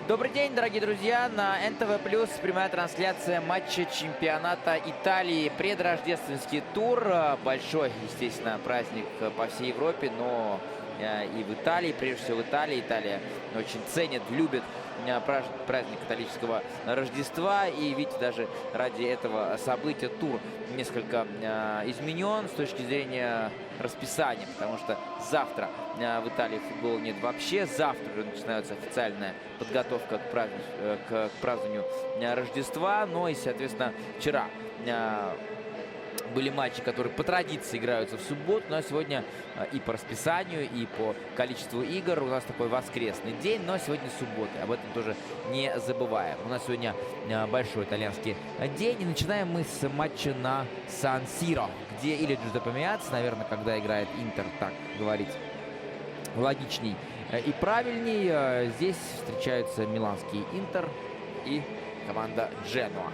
Добрый день, дорогие друзья! На НТВ Плюс прямая трансляция матча чемпионата Италии. Предрождественский тур. Большой, естественно, праздник по всей Европе, но и в Италии, прежде всего в Италии. Италия очень ценит, любит праздник католического Рождества. И видите, даже ради этого события тур несколько изменен с точки зрения расписания, потому что завтра в Италии футбола нет вообще. Завтра уже начинается официальная подготовка к празднованию Рождества. Ну и, соответственно, вчера были матчи, которые по традиции играются в субботу, но сегодня и по расписанию, и по количеству игр у нас такой воскресный день, но сегодня суббота, об этом тоже не забываем. У нас сегодня большой итальянский день, и начинаем мы с матча на Сан-Сиро, где или Джузеппе Меацца, наверное, когда играет Интер, так говорить логичней и правильней. Здесь встречаются миланский Интер и команда Дженуа.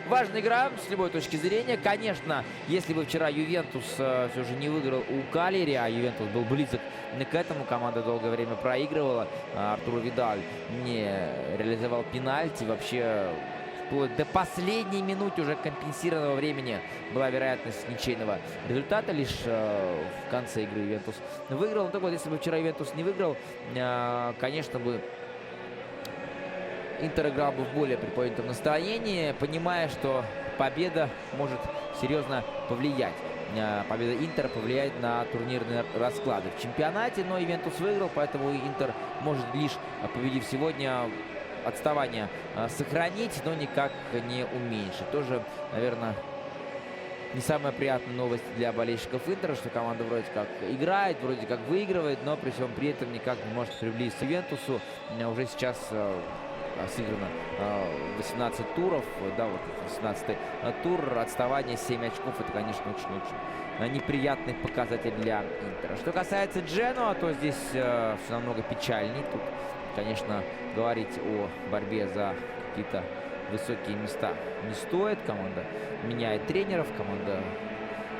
Важная игра с любой точки зрения. Конечно, если бы вчера Ювентус все же не выиграл у Калери, а Ювентус был близок к этому, команда долгое время проигрывала, Артур Видаль не реализовал пенальти, вообще вплоть до последней минуты уже компенсированного времени была вероятность ничейного результата. Лишь в конце игры Ювентус выиграл. Но так вот, если бы вчера Ювентус не выиграл, конечно бы Интер играл бы в более приподнятом настроении, понимая, что победа может серьезно повлиять. Победа Интера повлияет на турнирные расклады в чемпионате, но Ювентус выиграл, поэтому Интер может лишь, победив сегодня, отставание сохранить, но никак не уменьшить. Тоже, наверное, не самая приятная новость для болельщиков Интера, что команда вроде как играет, вроде как выигрывает, но при всем при этом никак не может приблизиться к Ювентусу. Уже сейчас сыграно 18 туров, да, вот 18-й тур, отставание 7 очков, это, конечно, очень-очень неприятный показатель для Интера. Что касается Дженуа, то здесь все намного печальней. Тут, конечно, говорить о борьбе за какие-то высокие места не стоит. Команда меняет тренеров, команда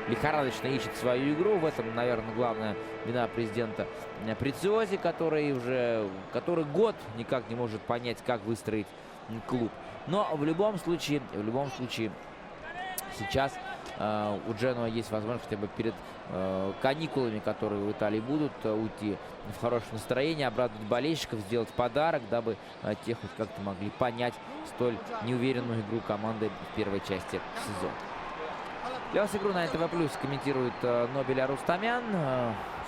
лихорадочно ищет свою игру. В этом, наверное, главная вина президента Прециози, который год никак не может понять, как выстроить клуб. Но в любом случае, сейчас у Дженуа есть возможность хотя бы перед каникулами, которые в Италии будут, уйти в хорошем настроении, обрадовать болельщиков, сделать подарок, дабы те хоть как-то могли понять столь неуверенную игру команды в первой части сезона. Для вас игру на НТВ Плюс комментирует Нобель Арустамян.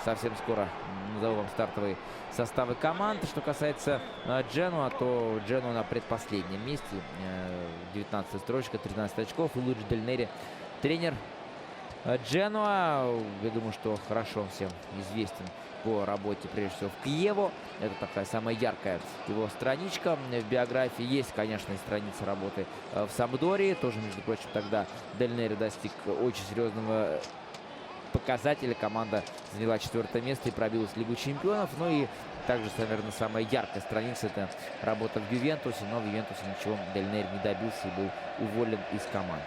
Совсем скоро назову вам стартовые составы команд. Что касается Дженуа, то Дженуа на предпоследнем месте. 19-я строчка, 13 очков. И Луиджи Дель Нери, тренер Дженуа. Я думаю, что хорошо всем известен по работе, прежде всего, в Киеву. Это такая самая яркая его страничка в биографии. Есть, конечно, и страница работы в Сампдории. Тоже, между прочим, тогда Дель Нери достиг очень серьезного показателя. Команда заняла 4-е место и пробилась в Лигу чемпионов. Ну и также, наверное, самая яркая страница — это работа в Ювентусе. Но в Ювентусе ничего Дель Нери не добился и был уволен из команды.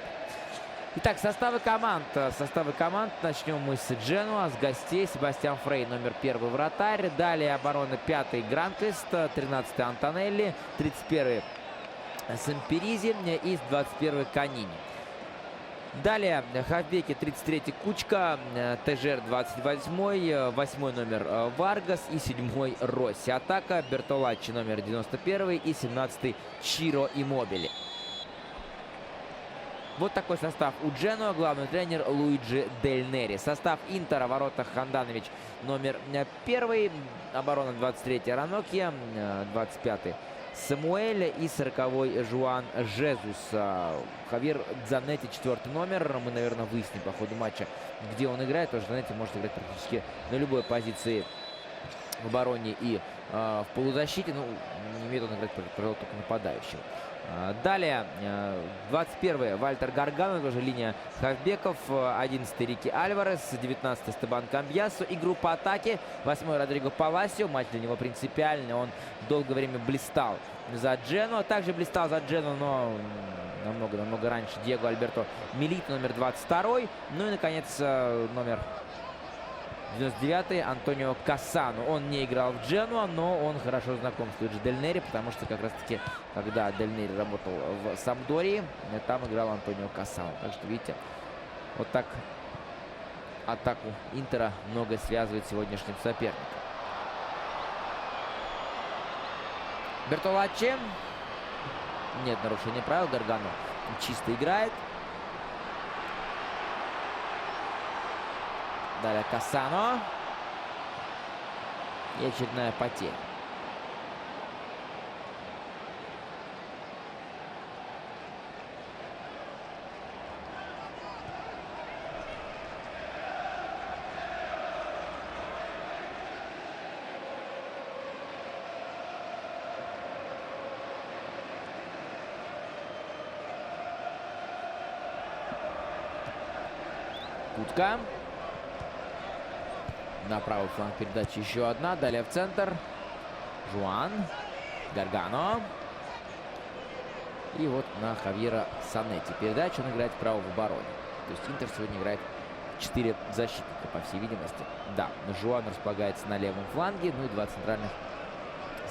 Итак, составы команд. Начнем мы с Дженуа, с гостей. Себастьян Фрей, номер 1 вратарь. Далее оборона 5-й Гранквист, 13-й Антонелли, 31-й Самперизи и 21-й Канини. Далее хавбеки: 33-й Кучка, Тежер 28-й, 8-й номер Варгас и 7-й Росси. Атака: Бертолаччи, номер 91-й и 17-й Чиро Иммобили. Вот такой состав у Дженуа. Главный тренер Луиджи Дель Нери. Состав Интера: воротах Ханданович, номер 1, оборона 23-й Ранокья, 25-й Самуэль и 40-й Жуан Жезус. Хавьер Дзанетти, 4-й номер. Мы, наверное, выясним по ходу матча, где он играет. Потому что Дзанетти может играть практически на любой позиции в обороне и в полузащите. Ну, не имеет он играть, пожалуй, только нападающего. Далее 21-й Вальтер Гаргано, тоже линия хавбеков, 11-й Рики Альварес, 19-й Стебан Камбьясо и группа атаки: 8-й Родриго Паласио. Матч для него принципиальный, он долгое время блистал за Дженуа, также блистал за Дженуа, но намного раньше Диего Альберто Милито, номер 22-й. Ну и, наконец, номер 99-й Антонио Кассано. Он не играл в Дженуа, но он хорошо знаком с Луиджи Дель Нери, потому что как раз-таки, когда Дель Нери работал в Сампдории, там играл Антонио Кассано. Так что, видите, вот так атаку Интера многое связывает с сегодняшним соперником. Бертолаччи. Нет нарушения правил. Гаргано чисто играет. Далее Кассано. И очередная потеря. Кутка. На правый фланг передачи еще одна. Далее в центр. Жуан. Гаргано. И вот на Хавьера Санетти передача. Он играет вправо в обороне. То есть Интер сегодня играет 4 защитника, по всей видимости. Да, Жуан располагается на левом фланге. Ну и два центральных.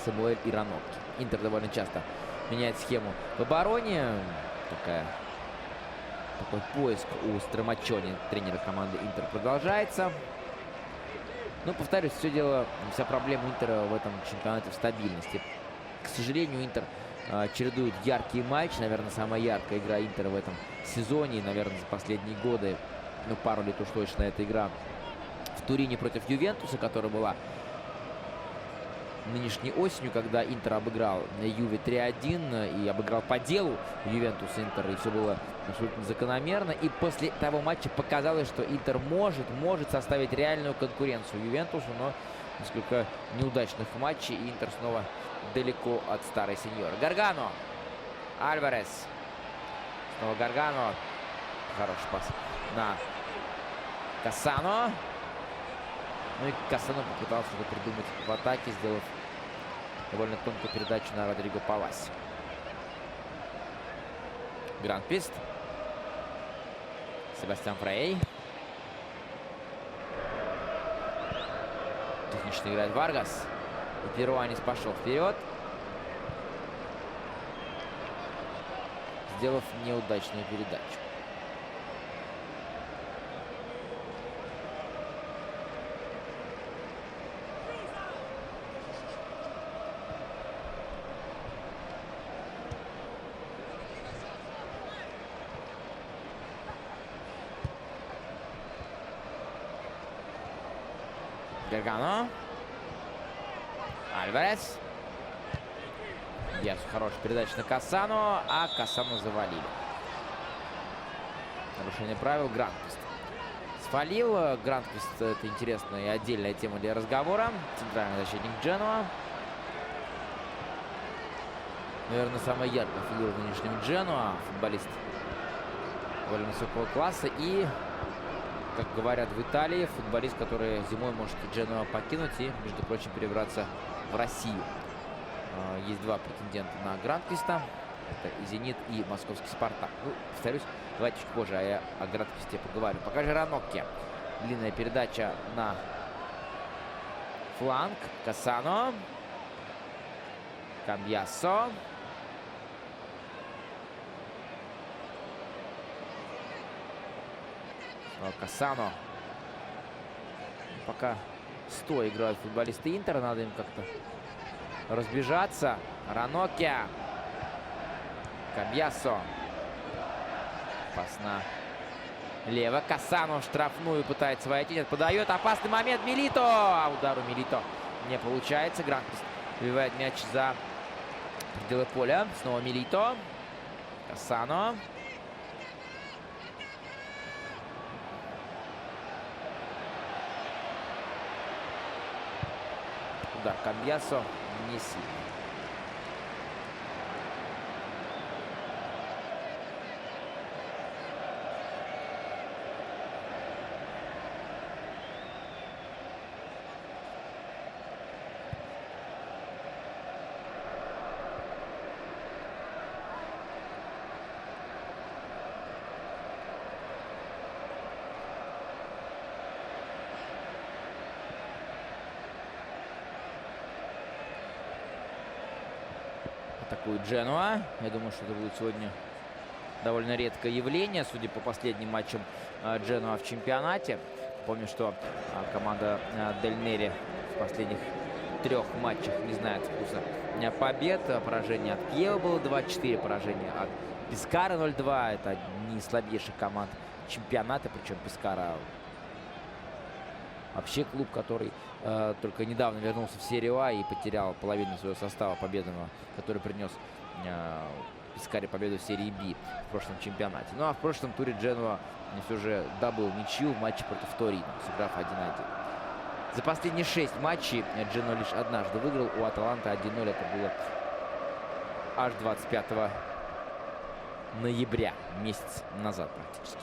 Самуэль и Ранокки. Интер довольно часто меняет схему в обороне. Такой поиск у Страмаччони, тренера команды Интер, продолжается. Но, повторюсь, вся проблема Интера в этом чемпионате в стабильности. К сожалению, Интер чередует яркие матчи. Наверное, самая яркая игра Интера в этом сезоне. И, наверное, за последние годы, ну, пару лет уж точно, эта игра в Турине против Ювентуса, которая была нынешней осенью, когда Интер обыграл Юве 3-1 и обыграл по делу Ювентус Интер, и все было абсолютно закономерно. И после того матча показалось, что Интер может составить реальную конкуренцию Ювентусу, но несколько неудачных матчей, и Интер снова далеко от старой сеньоры. Гаргано. Альварес. Снова Гаргано. Хороший пас на Кассано. Ну и Кассано попытался что-то придумать в атаке, сделав довольно тонкую передачу на Родриго Паласи. Гранквист. Себастьян Фрей. Технично играет Варгас. И Перуанис пошел вперед, сделав неудачную передачу. Гаргано. Альварес. Диасу хорошая передача на Кассано, а Кассано завалили. Нарушение правил. Гранквист свалил. Гранквист — это интересная и отдельная тема для разговора. Центральный защитник Дженуа. Наверное, самая яркая фигура в нынешнем Дженуа. Футболист довольно высокого класса. И, как говорят в Италии, футболист, который зимой может Дженуа покинуть и, между прочим, перебраться в Россию. Есть два претендента на Гранквиста. Это и «Зенит», и московский «Спартак». Ну, повторюсь, давайте чуть позже я о Гранквисте поговорю. Пока же Ранокки. Длинная передача на фланг. Кассано. Камбьясо. Кассано. Пока стоя играют футболисты Интера. Надо им как-то разбежаться. Ранокки. Камбьясо. Пас на лево. Кассано в штрафную пытается войти. Подает. Опасный момент. Милито. А удар у Милито не получается. Гранквист выбивает мяч за пределы поля. Снова Милито. Кассано. Удар Камбьясо не сильный. Атакует Дженуа. Я думаю, что это будет сегодня довольно редкое явление, судя по последним матчам Дженуа в чемпионате. Помню, что команда Дель Нери в последних 3 матчах не знает вкуса побед. Поражение от Киева было 2-4, поражение от Пескара 0-2. Это одни из слабейших команд чемпионата, причем Пескара вообще клуб, который только недавно вернулся в серию А и потерял половину своего состава победного, который принес Пескаре победу в серии Б в прошлом чемпионате. Ну а в прошлом туре Дженуа все же добыл ничью в матче против Торино, сыграв 1-1. За последние 6 матчей Дженуа лишь однажды выиграл у Аталанты 1-0. Это было аж 25 ноября, месяц назад практически.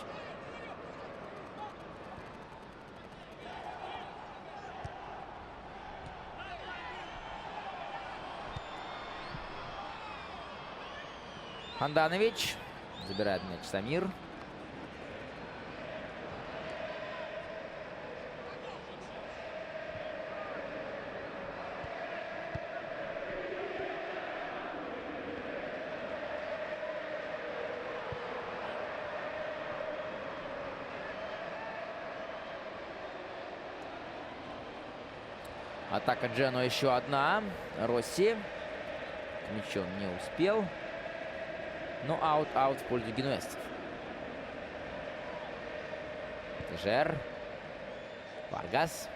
Ханданович забирает мяч Самир. Атака Дженуа еще одна. Росси. Мячом не успел. Но аут в пользу генуэзцев. Тежер. Варгас.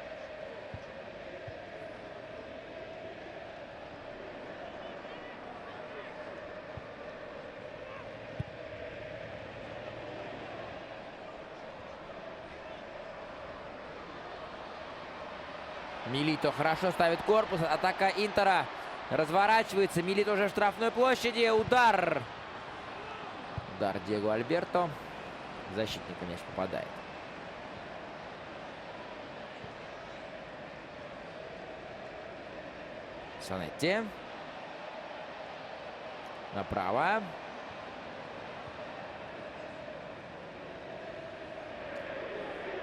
Милито хорошо ставит корпус. Атака Интера разворачивается. Милито уже в штрафной площади. Удар. Удар Диего Альберто. Защитник, конечно, попадает. Санетти. Направо.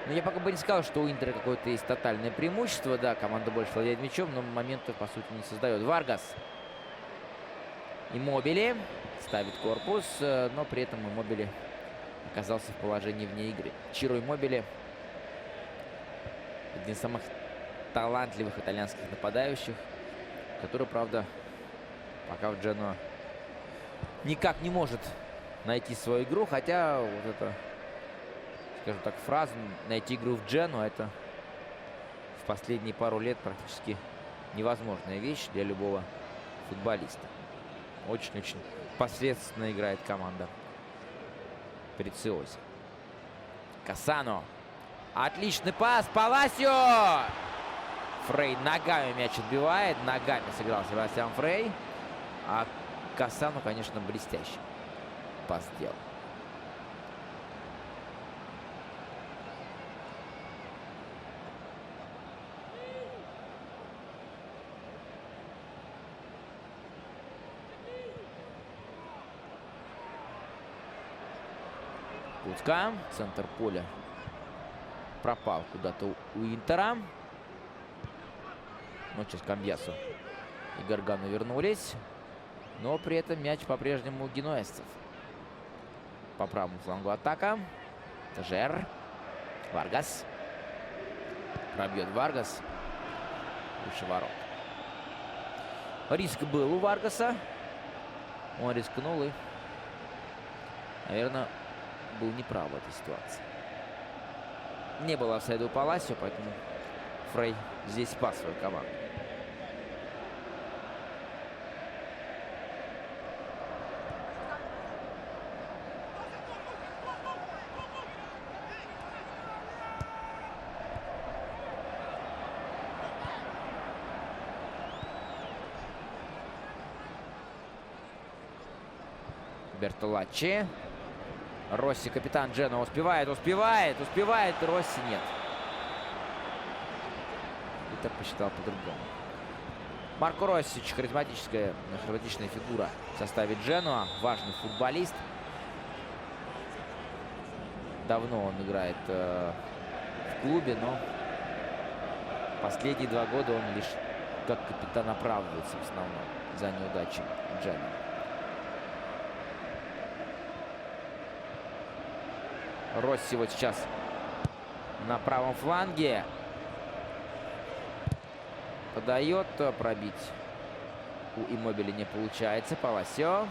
Но я пока бы не сказал, что у Интера какое-то есть тотальное преимущество. Да, команда больше владеет мячом, но моментов, по сути, не создает. Варгас. Иммобили. Ставит корпус, но при этом Иммобили оказался в положении вне игры. Чиро Иммобили один из самых талантливых итальянских нападающих, который, правда, пока в Дженуа никак не может найти свою игру. Хотя вот это, скажем так, фраза «найти игру в Дженуа» — это в последние пару лет практически невозможная вещь для любого футболиста. Очень-очень посредственно играет команда Прециози. Кассано. Отличный пас. Паласио. Фрей ногами мяч отбивает. Ногами сыграл Себастьян Фрей. А Кассано, конечно, блестящий пас сделал. Куцка. Центр поля пропал куда-то у Интера. Но сейчас Камбьясу и Гаргану вернулись. Но при этом мяч по-прежнему у генуэзцев. По правому флангу атака. Тежер. Варгас. Пробьет Варгас. Выше ворот. Риск был у Варгаса. Он рискнул и, наверное, был неправ в этой ситуации. Не было офсайда у Паласио, поэтому Фрей здесь спас свою команду. Бертолаччи. Росси, капитан Дженуа, успевает. Росси нет. Интер посчитал по-другому. Марко Росси, харизматичная фигура в составе Дженуа. Важный футболист. Давно он играет в клубе, но последние 2 года он лишь как капитан оправдывается в основном за неудачи Джена. Росси вот сейчас на правом фланге. Подает, пробить у Иммобили не получается. Паласио.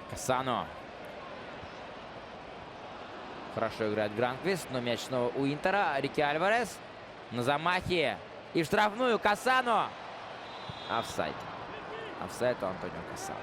Кассано. Хорошо играет Гранквист, но мяч снова у Интера. Рики Альварес на замахе. И в штрафную Кассано. Офсайд. Офсайд у Антонио Кассано.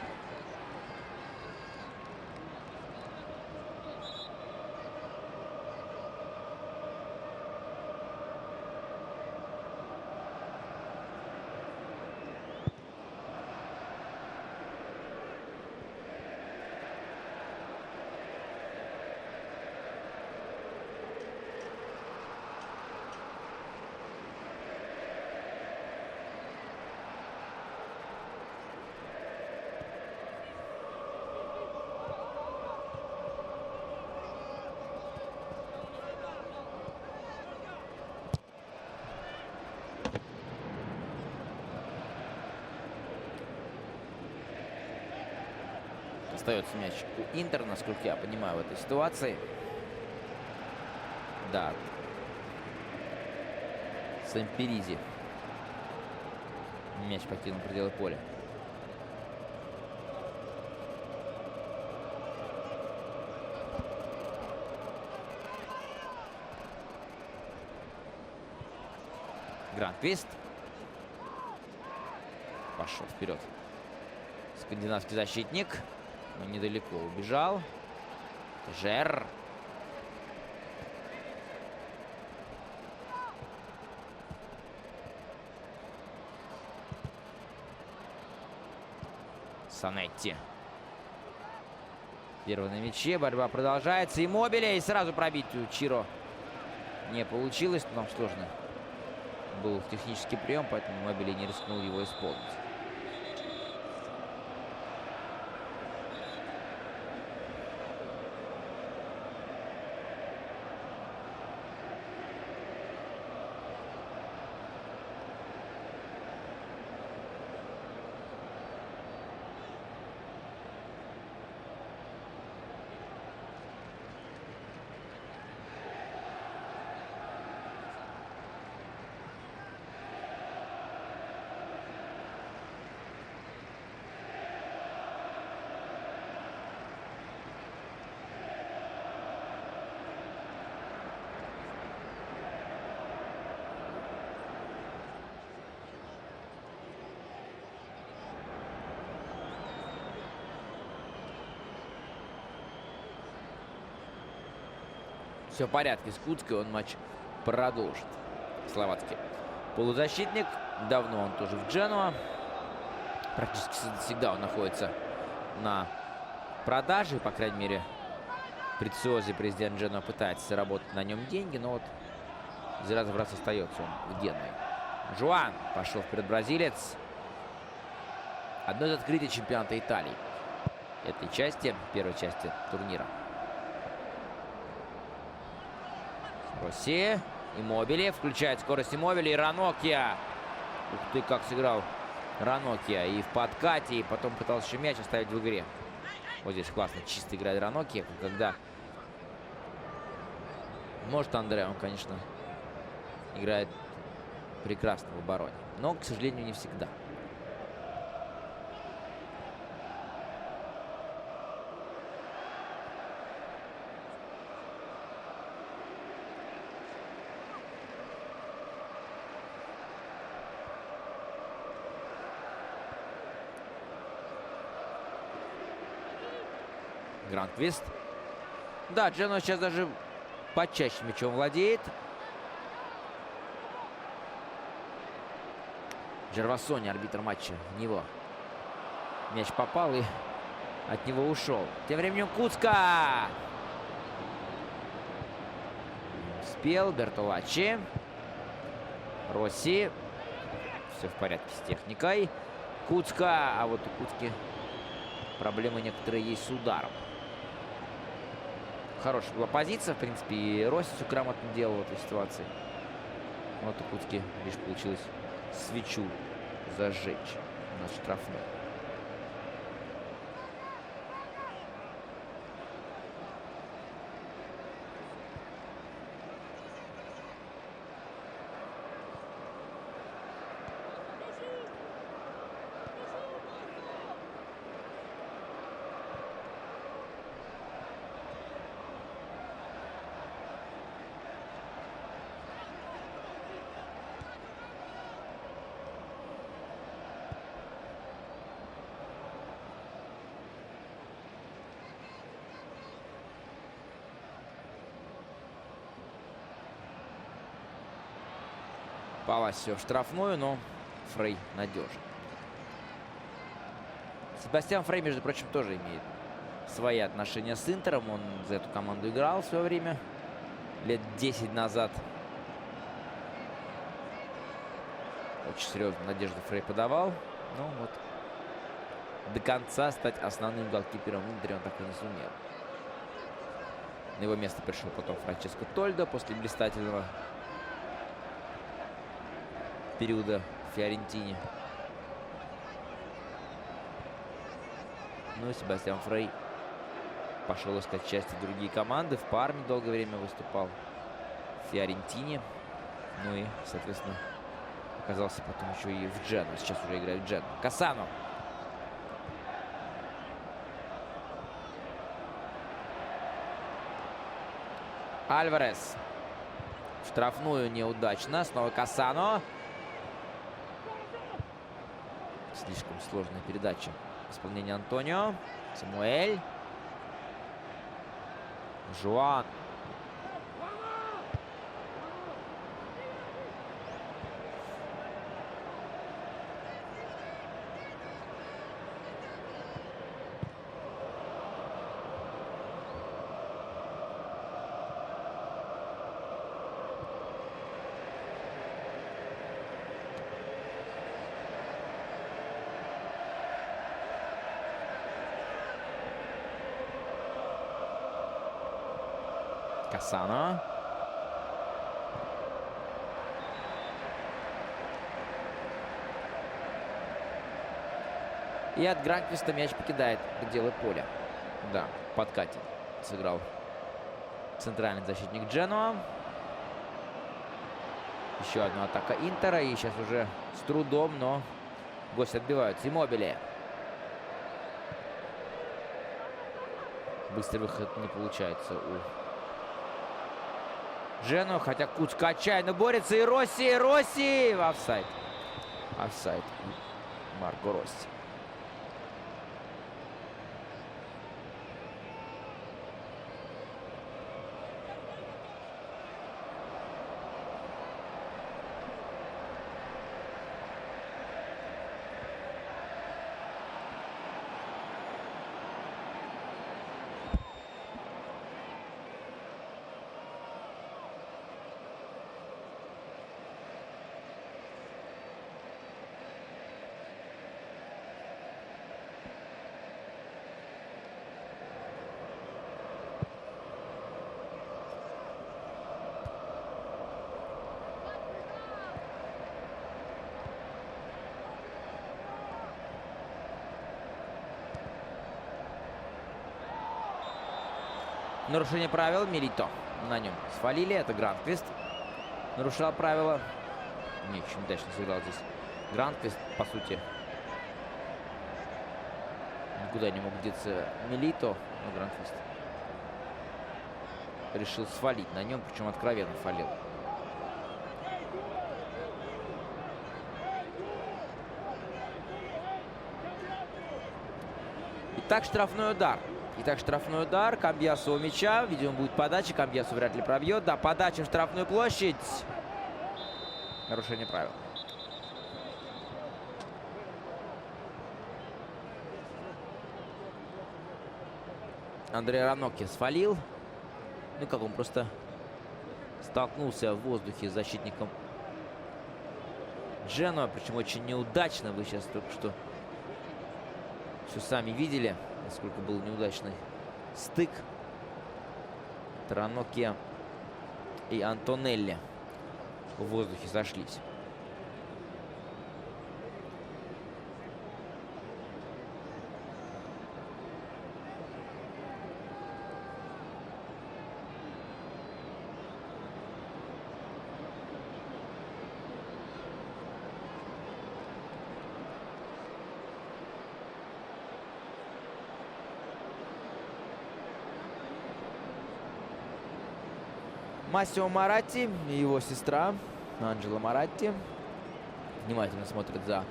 Остается мяч у Интера, насколько я понимаю, в этой ситуации. Да. Сампиризи. Мяч покинул пределы поля. Гранквист. Пошел вперед. Скандинавский защитник. Но недалеко убежал. Жер. Санетти. Первый на мяче. Борьба продолжается. Иммобили. И сразу пробить у Чиро не получилось. Но сложно был технический прием, поэтому Иммобили не рискнул его исполнить. Все в порядке с Куцкой, он матч продолжит. Словацкий полузащитник. Давно он тоже в Дженуа. Практически всегда он находится на продаже. По крайней мере, Прециози, президент Дженуа, пытается заработать на нем деньги. Но вот за раз остается он в Генуе. Жуан пошел вперед, бразилец. Одно из открытий чемпионата Италии. Этой части, первой части турнира. Росси. Иммобили. Включает скорость Иммобили. И Ранокья. Ух ты, как сыграл Ранокья. И в подкате. И потом пытался еще мяч оставить в игре. Вот здесь классно чисто играет Ранокья. Когда может Андре, он, конечно, играет прекрасно в обороне. Но, к сожалению, не всегда. Гранквист. Да, Дженуа сейчас даже почаще мячом владеет. Жервасони, арбитр матча, в него мяч попал и от него ушел. Тем временем Куцка. Успел Бертолаччи. Росси. Все в порядке с техникой. Куцка. А вот у Куцки проблемы некоторые есть с ударом. Хорошая была позиция, в принципе, и Росси все грамотно делал в этой ситуации. Вот у Куцки лишь получилось свечу зажечь на штрафной. Паласио в штрафную, но Фрей надежен. Себастьян Фрей, между прочим, тоже имеет свои отношения с Интером. Он за эту команду играл в свое время, лет 10 назад. Очень серьезную надежду Фрей подавал. Но вот до конца стать основным голкипером в Интере он так и не сумел. На его место пришел потом Франческо Тольдо после блистательного периода в Фиорентине. Ну и Себастьян Фрей пошел искать счастье другие команды. В Парме долгое время выступал, в Фиорентине. Ну и, соответственно, оказался потом еще и в Джену. Сейчас уже играет в Джену. Кассано. Альварес. Штрафную неудачно. Снова Кассано. Слишком сложная передача. Исполнение Антонио. Самуэль. Жуан. Кассано. И от Гранквиста мяч покидает пределы поля. Да, в подкате сыграл центральный защитник Дженуа. Еще одна атака Интера. И сейчас уже с трудом, но гости отбиваются. Иммобиле. Быстрый выход не получается у Дженуа, хотя Куцка отчаянно борется. И Росси, Росси! Офсайд. Офсайд. Марко Росси. Нарушение правил. Милито. На нем свалили. Это Гранквист. Нарушал правила. Не, очень удачно сыграл здесь Гранквист. По сути, никуда не мог деться Милито. Но Гранквист решил свалить на нем. Причем откровенно фалил. Итак, штрафной удар. Итак, штрафной удар. Камбьясо у мяча. Видимо, будет подача. Камбьясо вряд ли пробьет. Да, подача в штрафную площадь. Нарушение правил. Андрей Ранокки свалил. Ну как, он просто столкнулся в воздухе с защитником Дженуа, причем очень неудачно. Вы сейчас только что все сами видели, насколько был неудачный стык. Ранокки и Антонелли в воздухе сошлись. Массимо Моратти и его сестра Анджело Моратти внимательно смотрят за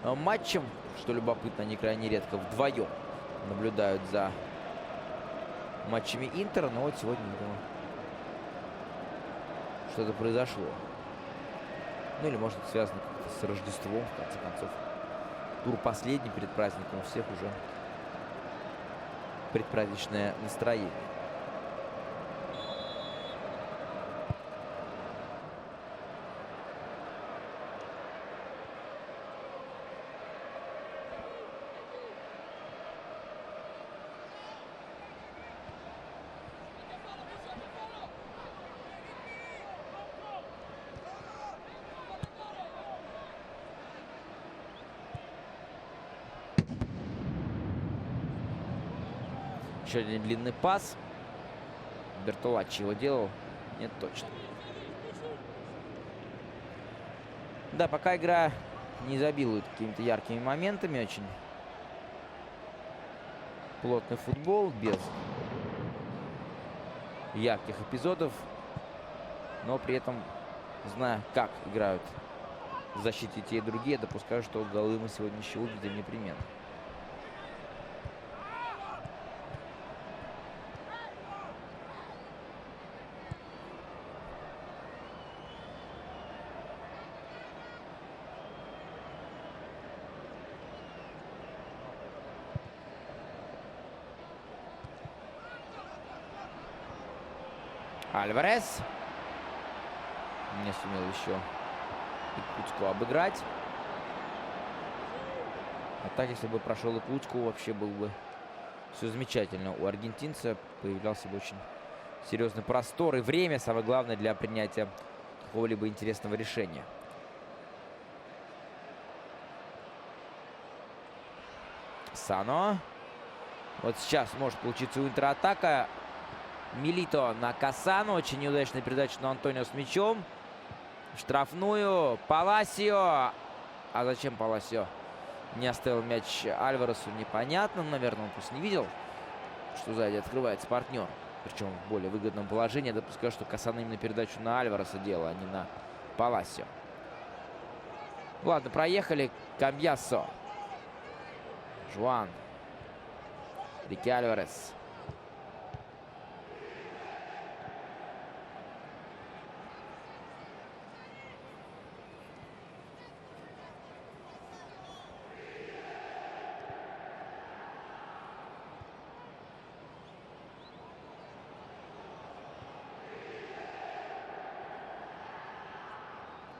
матчем. Что любопытно, они крайне редко вдвоем наблюдают за матчами Интера. Но вот сегодня, видимо, что-то произошло. Ну или, может, это связано с Рождеством, в конце концов. Тур последний перед праздником. У всех уже предпраздничное настроение. Еще один длинный пас. Бертолаччи его делал. Нет, точно. Да, пока игра не изобилует какими-то яркими моментами. Очень плотный футбол, без ярких эпизодов. Но при этом, зная, как играют в защите те и другие, допускаю, что голы мы сегодня еще увидим непременно. Альварес не сумел еще Якутску обыграть. А так, если бы прошел Якутску, вообще был бы все замечательно. У аргентинца появлялся бы очень серьезный простор и время, самое главное, для принятия какого-либо интересного решения. Сано. Вот сейчас может получиться у Интера атака. Милито на Кассану. Очень неудачная передача на Антонио с мячом. Штрафную. Паласио. А зачем Паласио не оставил мяч Альваресу, непонятно. Наверное, он просто не видел, что сзади открывается партнер. Причем в более выгодном положении. Я допускаю, что Кассана именно передачу на Альвареса делал, а не на Паласио. Ладно, проехали. Камбьясо. Жуан. Рики Альварес.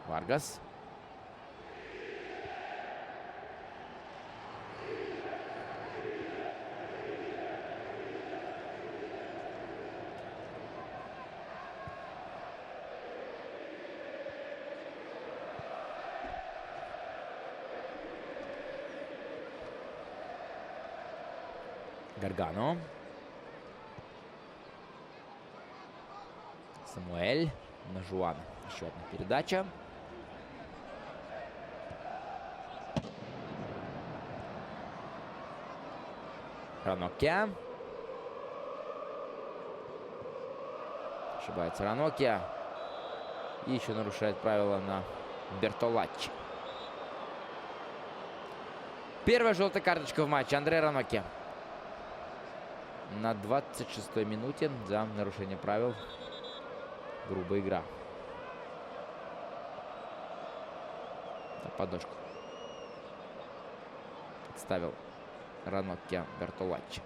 Варгас. Гаргано. Самуэль на Жуана. Еще одна передача. Ранокки. Ошибается Ранокки. И еще нарушает правила на Бертолаччи. Первая желтая карточка в матче. Андрей Ранокки. На 26-й минуте за нарушение правил. Грубая игра. Подножку подставил Ранокки Бертолаччи.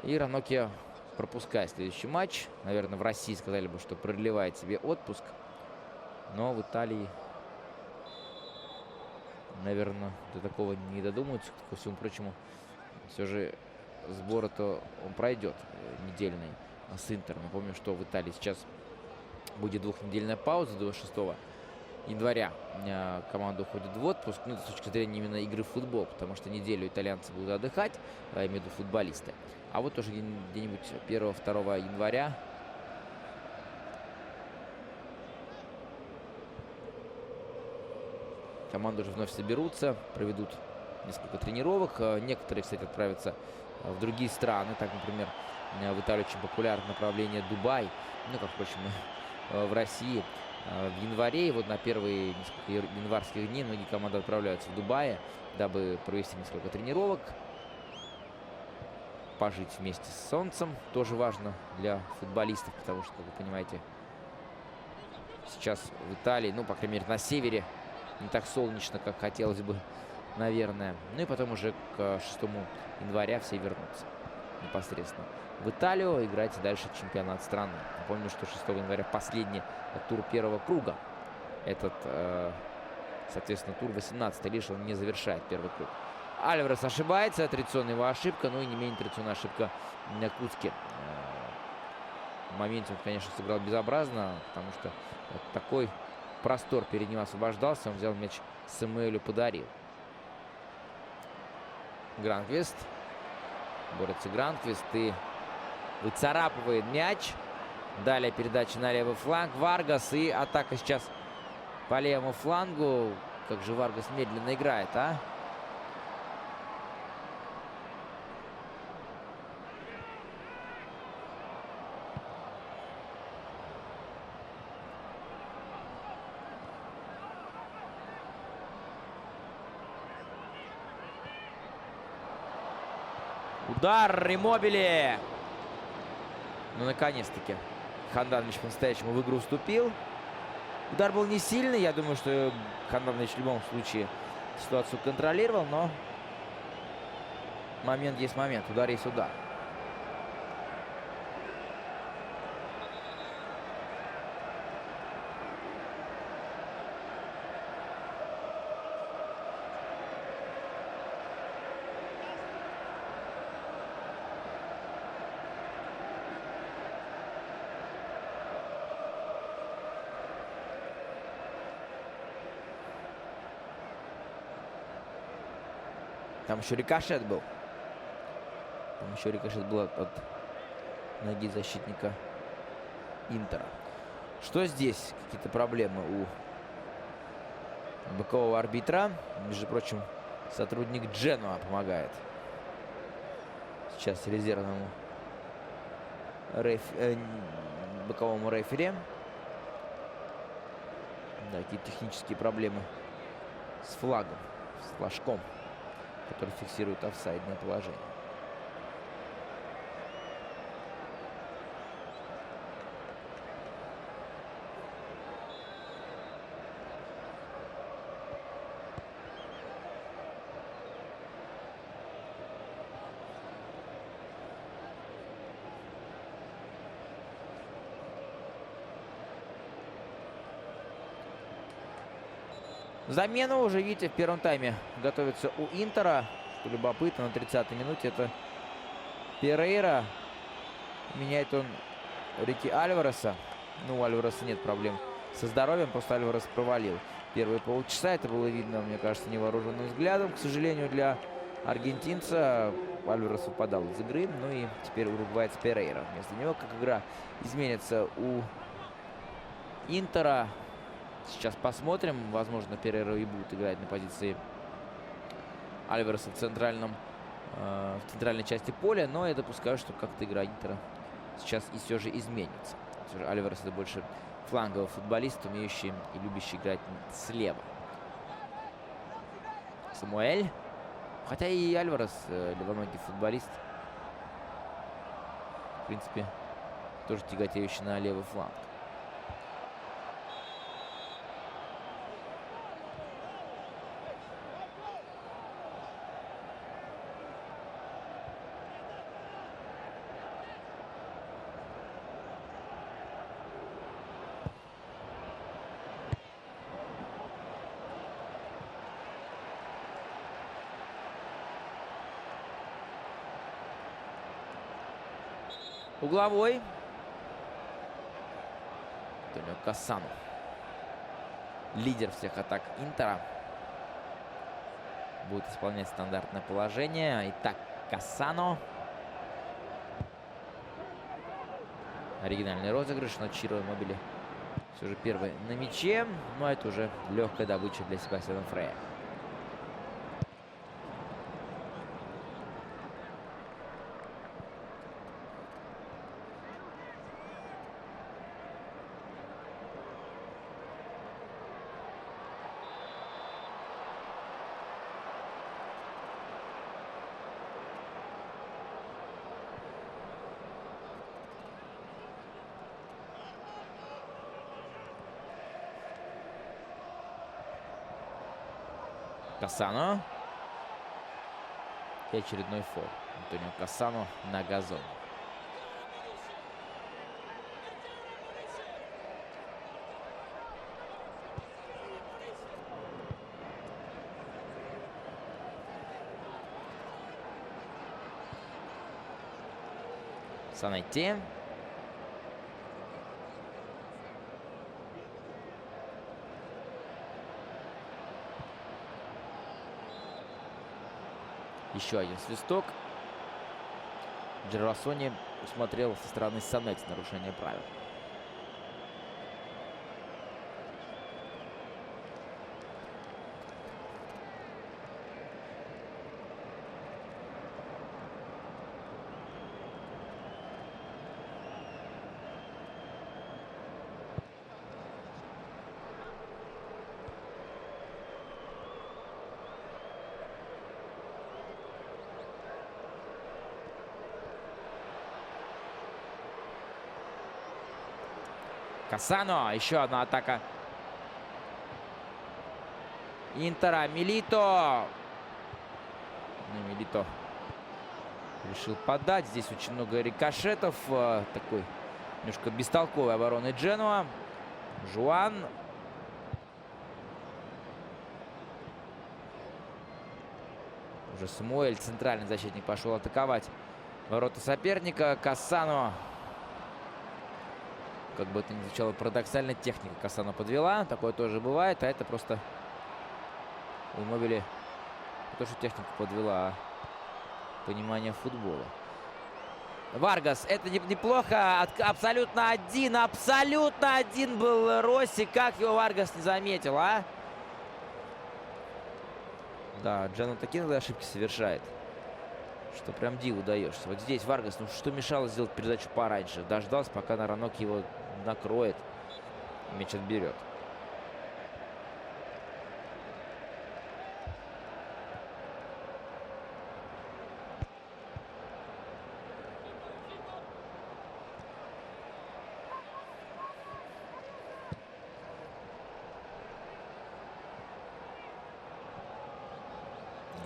И Ранокия пропускает следующий матч. Наверное, в России сказали бы, что продлевает себе отпуск. Но в Италии, наверное, до такого не додумаются. Ко всему прочему, все же сбор-то он пройдет недельный с Интером. Напомню, что в Италии сейчас будет двухнедельная пауза до 6 января. Команда уходит в отпуск. Ну, с точки зрения именно игры в футбол, потому что неделю итальянцы будут отдыхать, я имею в виду футболисты. А вот уже где-нибудь 1-2 января команды уже вновь соберутся, проведут несколько тренировок. Некоторые, кстати, отправятся в другие страны. Так, например, в Италии очень популярно направление Дубай. Ну, как, впрочем, в России в январе. И вот на первые несколько январских дней многие команды отправляются в Дубае, дабы провести несколько тренировок, пожить вместе с солнцем. Тоже важно для футболистов, потому что, как вы понимаете, сейчас в Италии, ну, по крайней мере, на севере не так солнечно, как хотелось бы, наверное. Ну и потом уже к 6 января все вернутся непосредственно в Италию играть дальше чемпионат страны. Напомню, что 6 января последний тур первого круга. Этот, соответственно, тур 18-й лишь он не завершает первый круг. Альварес ошибается, традиционная его ошибка, но и не менее традиционная ошибка Куцки. В моменте он, конечно, сыграл безобразно, потому что вот такой простор перед ним освобождался. Он взял мяч, Самуэлю подарил. Гранквист. Борется Гранквист и выцарапывает мяч. Далее передача на левый фланг. Варгас и атака сейчас по левому флангу. Как же Варгас медленно играет, а? Удар Иммобиле. Ну, наконец-таки Ханданович по-настоящему в игру вступил. Удар был не сильный. Я думаю, что Ханданович в любом случае ситуацию контролировал, но момент есть момент. Удар есть удар. Там еще рикошет был. От ноги защитника Интера. Что здесь? Какие-то проблемы у бокового арбитра. Между прочим, сотрудник Дженуа помогает сейчас резервному боковому рефери. Да, какие-то технические проблемы с флагом, с флажком, который фиксирует офсайдное положение. Замена уже, видите, в первом тайме готовится у Интера. Что любопытно, на 30-й минуте это Перейра. Меняет он Рики Альвареса. Ну, у Альвареса нет проблем со здоровьем, просто Альварес провалил первые полчаса. Это было видно, мне кажется, невооруженным взглядом. К сожалению, для аргентинца Альварес выпадал из игры. Ну и теперь уругваец Перейра. Вместо него, как игра изменится у Интера. Сейчас посмотрим. Возможно, Перейра и будет играть на позиции Альвареса в центральной части поля. Но я допускаю, что как-то игра Интера сейчас и все же изменится. Альварес — это больше фланговый футболист, умеющий и любящий играть слева. Самуэль. Хотя и Альварес левоногий футболист. В принципе, тоже тяготеющий на левый фланг. Угловой. Антонио Кассано. Лидер всех атак Интера. Будет исполнять стандартное положение. Итак, Кассано. Оригинальный розыгрыш, но Чиро Иммобиле все же первый на мяче. Но это уже легкая добыча для Себастьяна Фрея. Кассано. И очередной фол. Антонио Кассано на газон. Санетти. Еще один свисток. Джервасони усмотрел со стороны Санетти нарушение правил. Кассано. Еще одна атака Интера. Милито. Милито решил подать. Здесь очень много рикошетов. Такой немножко бестолковой обороны Дженуа. Жуан. Уже Самуэль, центральный защитник, пошел атаковать ворота соперника. Кассано. Как бы это ни звучало парадоксально, техника Кассано подвела. Такое тоже бывает, а это просто у Иммобиле не то, что техника подвела, а понимание футбола. Варгас, это неплохо. Абсолютно один был Росси. Как его Варгас не заметил, а? Да, Джену такие иногда ошибки совершает, что прям диву даешься. Вот здесь Варгас, ну что мешало сделать передачу пораньше? Дождался, пока Наранок его накроет. Мяч отберет.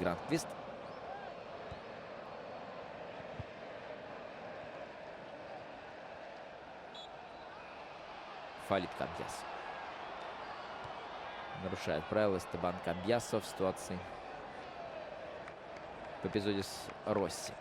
Гранквист. Фалит Камбьяс. Нарушает правила Эстебан Камбьясо в ситуации в эпизоде с Росси.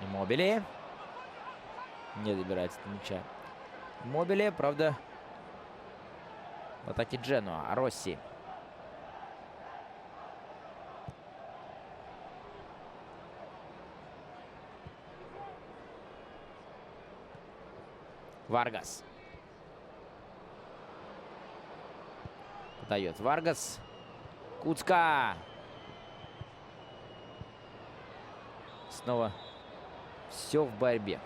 Иммобиле не добирается до мяча. Иммобиле, правда, в атаке Дженуа. Росси. Варгас. Подает Варгас. Куцка. Снова все в борьбе.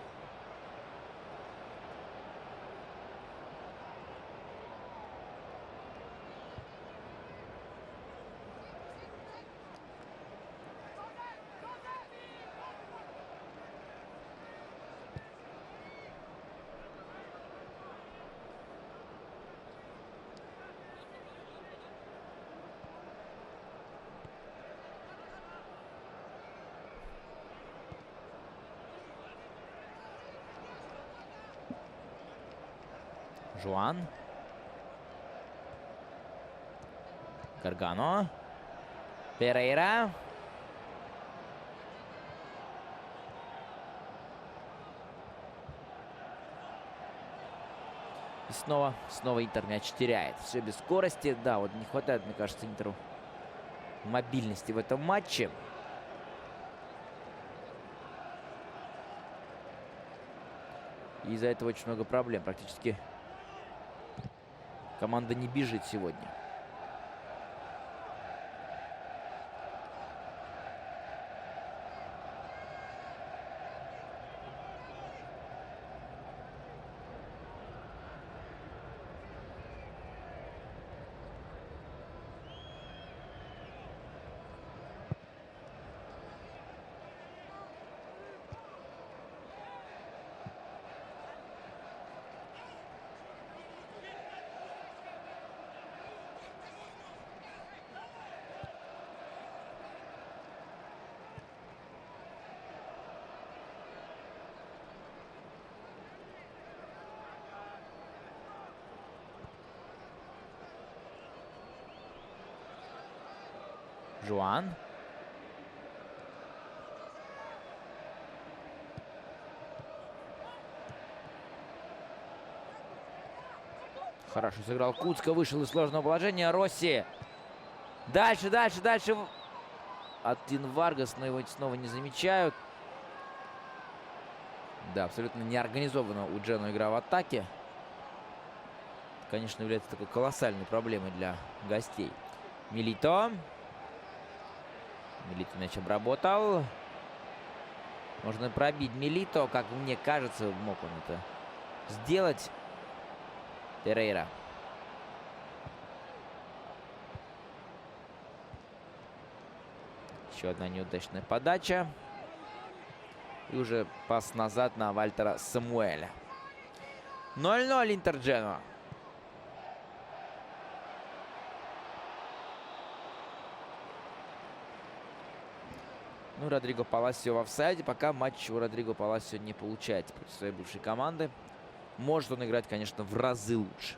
Жуан. Гаргано. Перейра. И снова Интер мяч теряет. Все без скорости. Да, вот не хватает, мне кажется, Интеру мобильности в этом матче. И из-за этого очень много проблем. Практически команда не бежит сегодня. Жуан. Хорошо сыграл Куцка, вышел из сложного положения. Росси. Дальше. Один Варгас, но его снова не замечают. Да, абсолютно неорганизована у Джено игра в атаке. Конечно, является такой колоссальной проблемой для гостей. Милито. Милито мяч обработал. Можно пробить Милито, как мне кажется, мог он это сделать. Перейра. Еще одна неудачная подача. И уже пас назад на Вальтера Самуэля. 0-0 Интер Дженуа. Ну, Родриго Паласио в офсайде. Пока матч у Родриго Паласио не получается против своей бывшей команды. Может он играть, конечно, в разы лучше.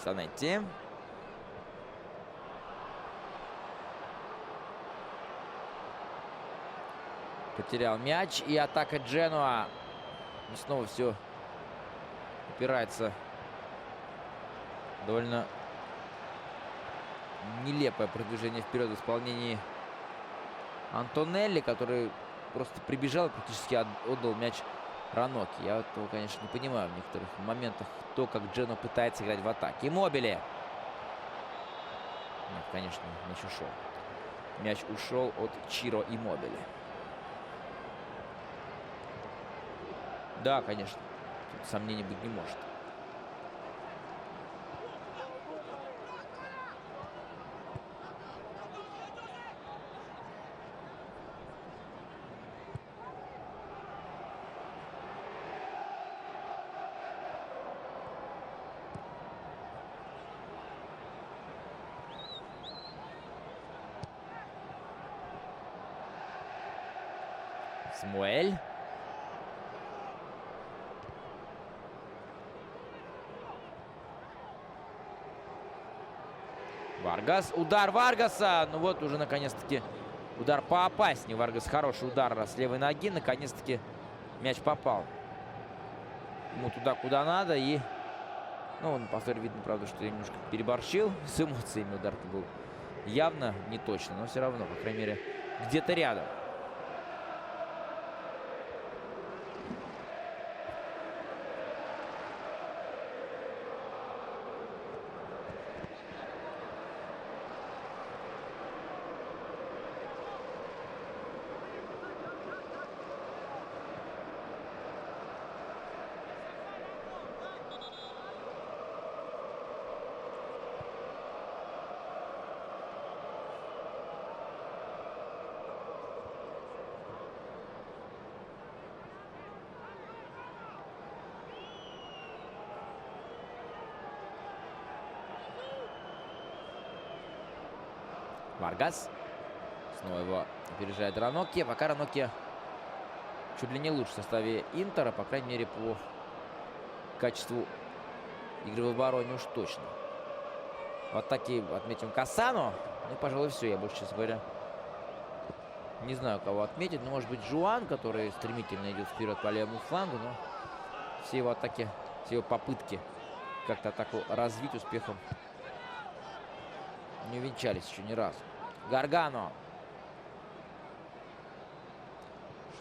Санетти. Потерял мяч. И атака Дженуа. И снова все упирается. Довольно нелепое продвижение вперед в исполнении Антонелли, который просто прибежал и практически отдал мяч Раноки. Я этого, конечно, не понимаю в некоторых моментах, то, как Джено пытается играть в атаке. Иммобиле. Нет, конечно, мяч ушел. Мяч ушел от Чиро Иммобиле. Да, конечно. Тут сомнений быть не может. Самуэль. Варгас. Удар Варгаса. Ну вот уже наконец-таки удар поопаснее. Варгас хороший удар с левой ноги. Наконец-таки мяч попал ему туда, куда надо. И, ну, на повторе видно, правда, что я немножко переборщил с эмоциями. Удар-то был явно не точно, но все равно, по крайней мере, где-то рядом. Варгас. Снова его опережает Раноки. Пока Раноки чуть ли не лучше в составе Интера, по крайней мере, по качеству игры в обороне уж точно. В атаке отметим Кассано. Ну, пожалуй, все. Я больше, честно говоря, не знаю, кого отметить. Ну, может быть, Жуан, который стремительно идет вперед по левому флангу. Но все его атаки, все его попытки как-то атаку развить успехом не увенчались еще ни разу. Гаргано.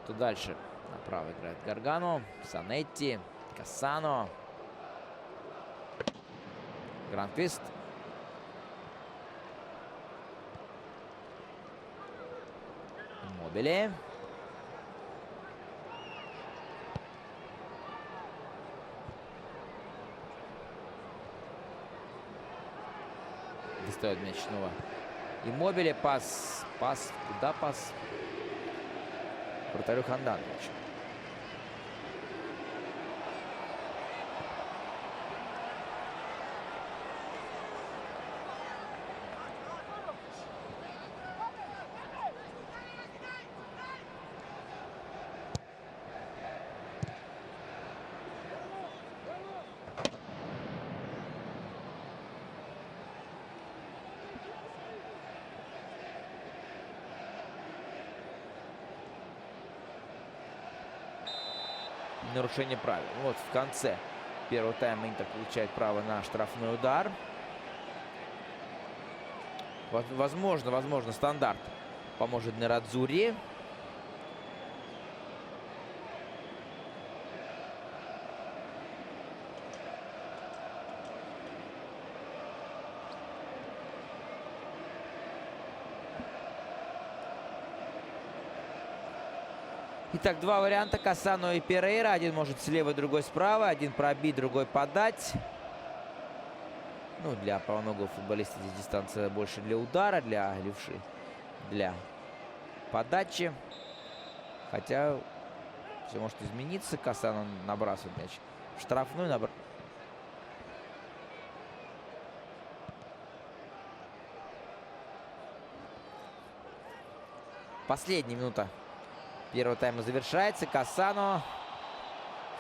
Что дальше? Направо играет Гаргано. Санетти. Кассано. Гранквист. Мобили. Достает мяч снова. Иммобили. Пас. Пас. Куда пас? Вратарю Хандановичу. Нарушение правил. Вот в конце первого тайма Интер получает право на штрафной удар. Возможно, стандарт поможет Нерадзури. Итак, два варианта. Кассано и Перейра. Один может слева, другой справа. Один пробить, другой подать. Ну, для правоногого футболиста здесь дистанция больше для удара, для левши, для подачи. Хотя все может измениться. Кассано набрасывает мяч в штрафную. Последняя минута первого тайма завершается. Кассано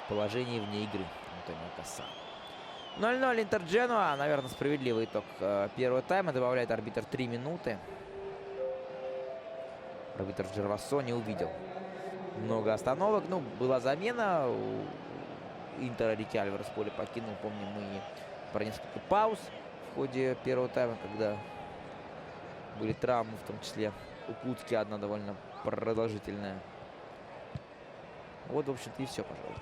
в положении вне игры. Антонио Кассано. 0-0 Интер Дженуа. Наверное, справедливый итог первого тайма. Добавляет арбитр 3 минуты. Арбитр Джервасо не увидел много остановок. Ну, была замена. У Интера Рики Альварес поле покинул. Помним мы про несколько пауз в ходе первого тайма, когда были травмы, в том числе у Куцки одна довольно продолжительная. Вот, в общем-то, и все, пожалуй.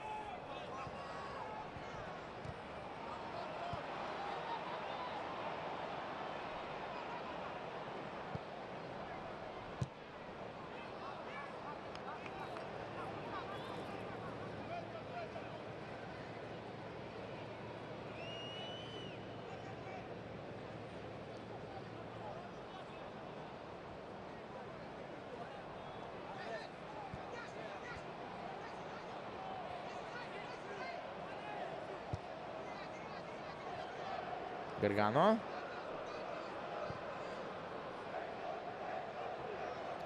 Гаргано.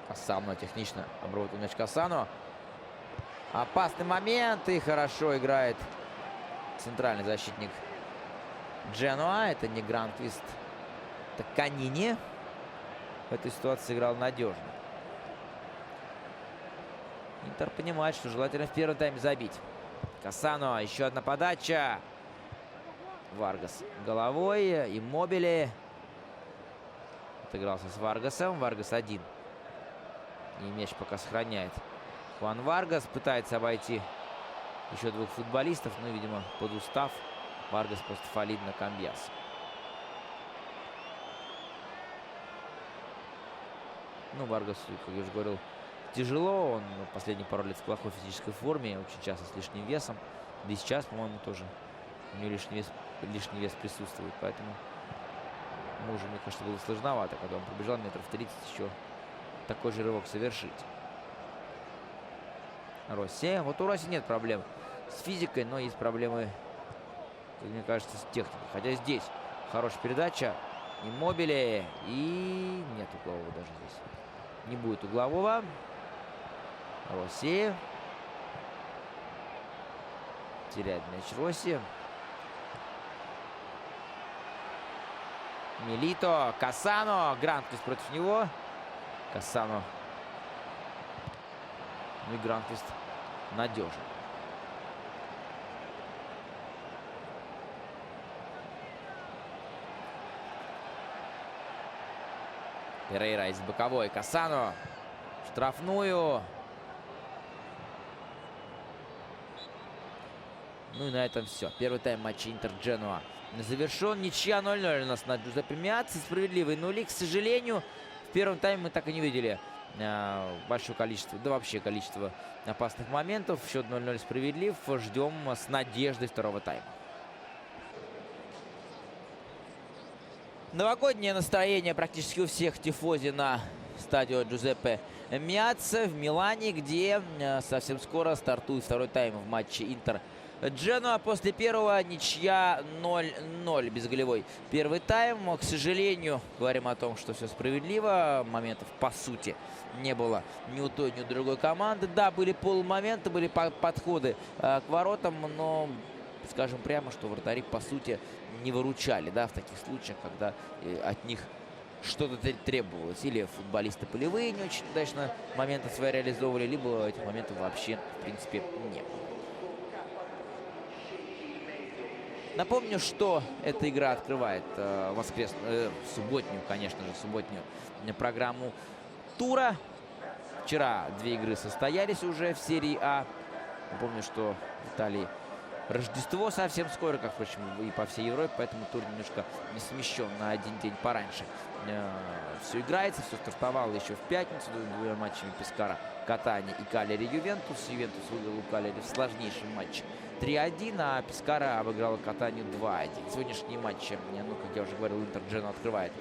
Кассано технично обработал мяч Кассано. Опасный момент. И хорошо играет центральный защитник Дженуа. Это не Гранквист, это Канини. В этой ситуации сыграл надежно. Интер понимает, что желательно в первом тайме забить. Кассано. Еще одна подача. Варгас головой. Иммобили отыгрался с Варгасом. Варгас один. И мяч пока сохраняет Хуан Варгас. Пытается обойти еще двух футболистов. Ну, видимо, под устав. Варгас просто фалит на Камбьяс. Ну, Варгас, как я уже говорил, тяжело. Он последние пару лет в плохой физической форме. Очень часто с лишним весом. Да и сейчас, по-моему, тоже у него лишний вес присутствует. Поэтому ему уже, мне кажется, было сложновато, когда он пробежал метров 30, еще такой же рывок совершить. Росси. Вот у Росси нет проблем с физикой, но есть проблемы, как мне кажется, с техникой. Хотя здесь хорошая передача. Иммобиле. И нет углового даже здесь. Не будет углового. Росси. Теряет мяч Росси. Милито. Кассано. Гранквист против него. Кассано. Ну и Гранквист надежен. Перейра из боковой. Кассано. Штрафную. Ну и на этом все. Первый тайм матча Интер-Дженуа завершен. Ничья 0-0 у нас на Джузеппе Меацци. Справедливые нули. К сожалению, в первом тайме мы так и не видели большое количество, да вообще количество опасных моментов. Счет 0-0 справедлив. Ждем с надеждой второго тайма. Новогоднее настроение практически у всех тифози на стадио Джузеппе Меацци в Милане, где совсем скоро стартует второй тайм в матче Интер-Дженуа. После первого ничья 0-0, безголевой первый тайм. К сожалению, говорим о том, что все справедливо. Моментов, по сути, не было ни у той, ни у другой команды. Да, были полумоменты, были подходы к воротам, но скажем прямо, что вратари, по сути, не выручали, да, в таких случаях, когда от них что-то требовалось. Или футболисты полевые не очень удачно моменты свои реализовывали, либо этих моментов вообще, в принципе, не было. Напомню, что эта игра открывает субботнюю, конечно же, субботнюю программу тура. Вчера две игры состоялись уже в серии А. Напомню, что в Италии Рождество совсем скоро, как, впрочем, и по всей Европе, поэтому тур немножко не смещен на один день пораньше. Все играется, все стартовало еще в пятницу двумя матчами Пескара, Катани и Калери Ювентус. Ювентус выиграл у Калери в сложнейшем матче 3-1, а Пескара обыграла Катанию 2-1. Сегодняшние матчи, ну, как я уже говорил, Интер-Дженуа открывает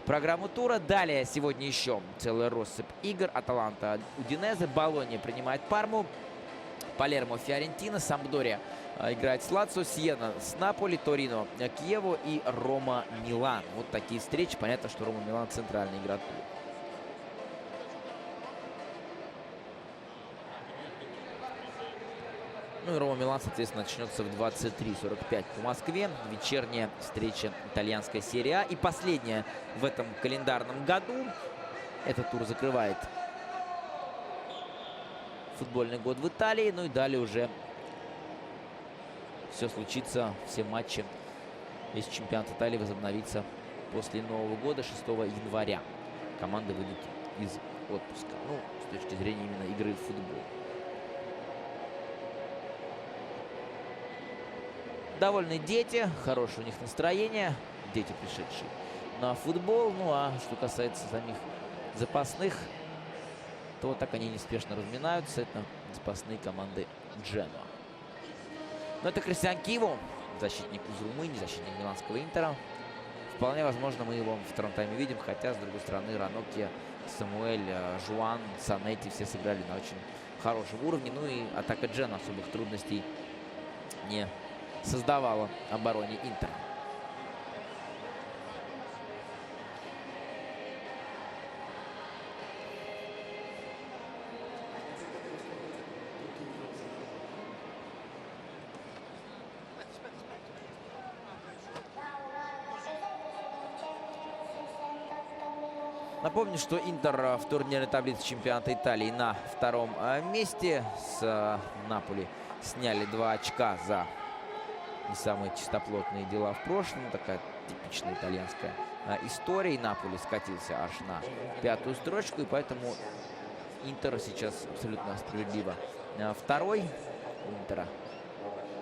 программу тура. Далее сегодня еще целая россыпь игр. Аталанта Удинезе, Болонья принимает Парму, Палермо Фиорентина, Сампдория играет с Лацио, Сиена с Наполи, Торино Киеву и Рома Милан. Вот такие встречи. Понятно, что Рома Милан центральная игра тура. Ну и Рома Милан, соответственно, начнется в 23:45 по Москве. Вечерняя встреча итальянской серии А. И последняя в этом календарном году. Этот тур закрывает футбольный год в Италии. Ну и далее уже все случится, все матчи. Весь чемпионат Италии возобновится после Нового года, 6 января. Команды выйдут из отпуска. Ну, с точки зрения именно игры в футбол. Довольны дети, хорошее у них настроение. Дети, пришедшие на футбол. Ну, а что касается самих запасных, то так они неспешно разминаются. Это запасные команды Дженуа. Но это Кристиан Киву, защитник из Румынии, защитник миланского Интера. Вполне возможно, мы его во втором тайме видим. Хотя, с другой стороны, Ранокки, Самуэль, Жуан, Санетти все сыграли на очень хорошем уровне. Ну и атака Дженуа особых трудностей не создавала обороне Интера. Напомню, что Интер в турнирной таблице чемпионата Италии на втором месте. С Наполи сняли 2 очка за не самые чистоплотные дела в прошлом. Такая типичная итальянская история. И Наполи скатился аж на 5-ю строчку. И поэтому Интер сейчас абсолютно справедливо второй. У Интера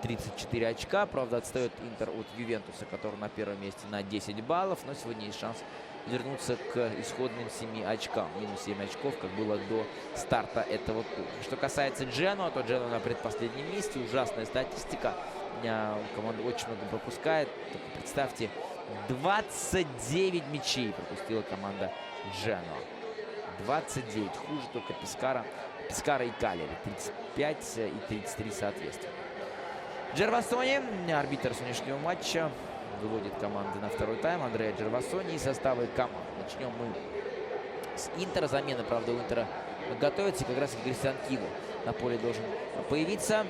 34 очка. Правда, отстает Интер от Ювентуса, который на первом месте на 10 баллов. Но сегодня есть шанс вернуться к исходным 7 очкам. Минус 7 очков, как было до старта этого тура. Что касается Дженуа, то Дженуа на предпоследнем месте. Ужасная статистика. Команда очень много пропускает. Только представьте, 29 мячей пропустила команда Дженуа. 29. Хуже только Пескара и Калери. 35 и 33 соответственно. Джервасони, арбитр сегодняшнего матча, выводит команды на второй тайм Андреа Джервасони из состава команд. Начнем мы с Интера. Замена, правда, у Интера готовится. Как раз и Кристиан Киву на поле должен появиться.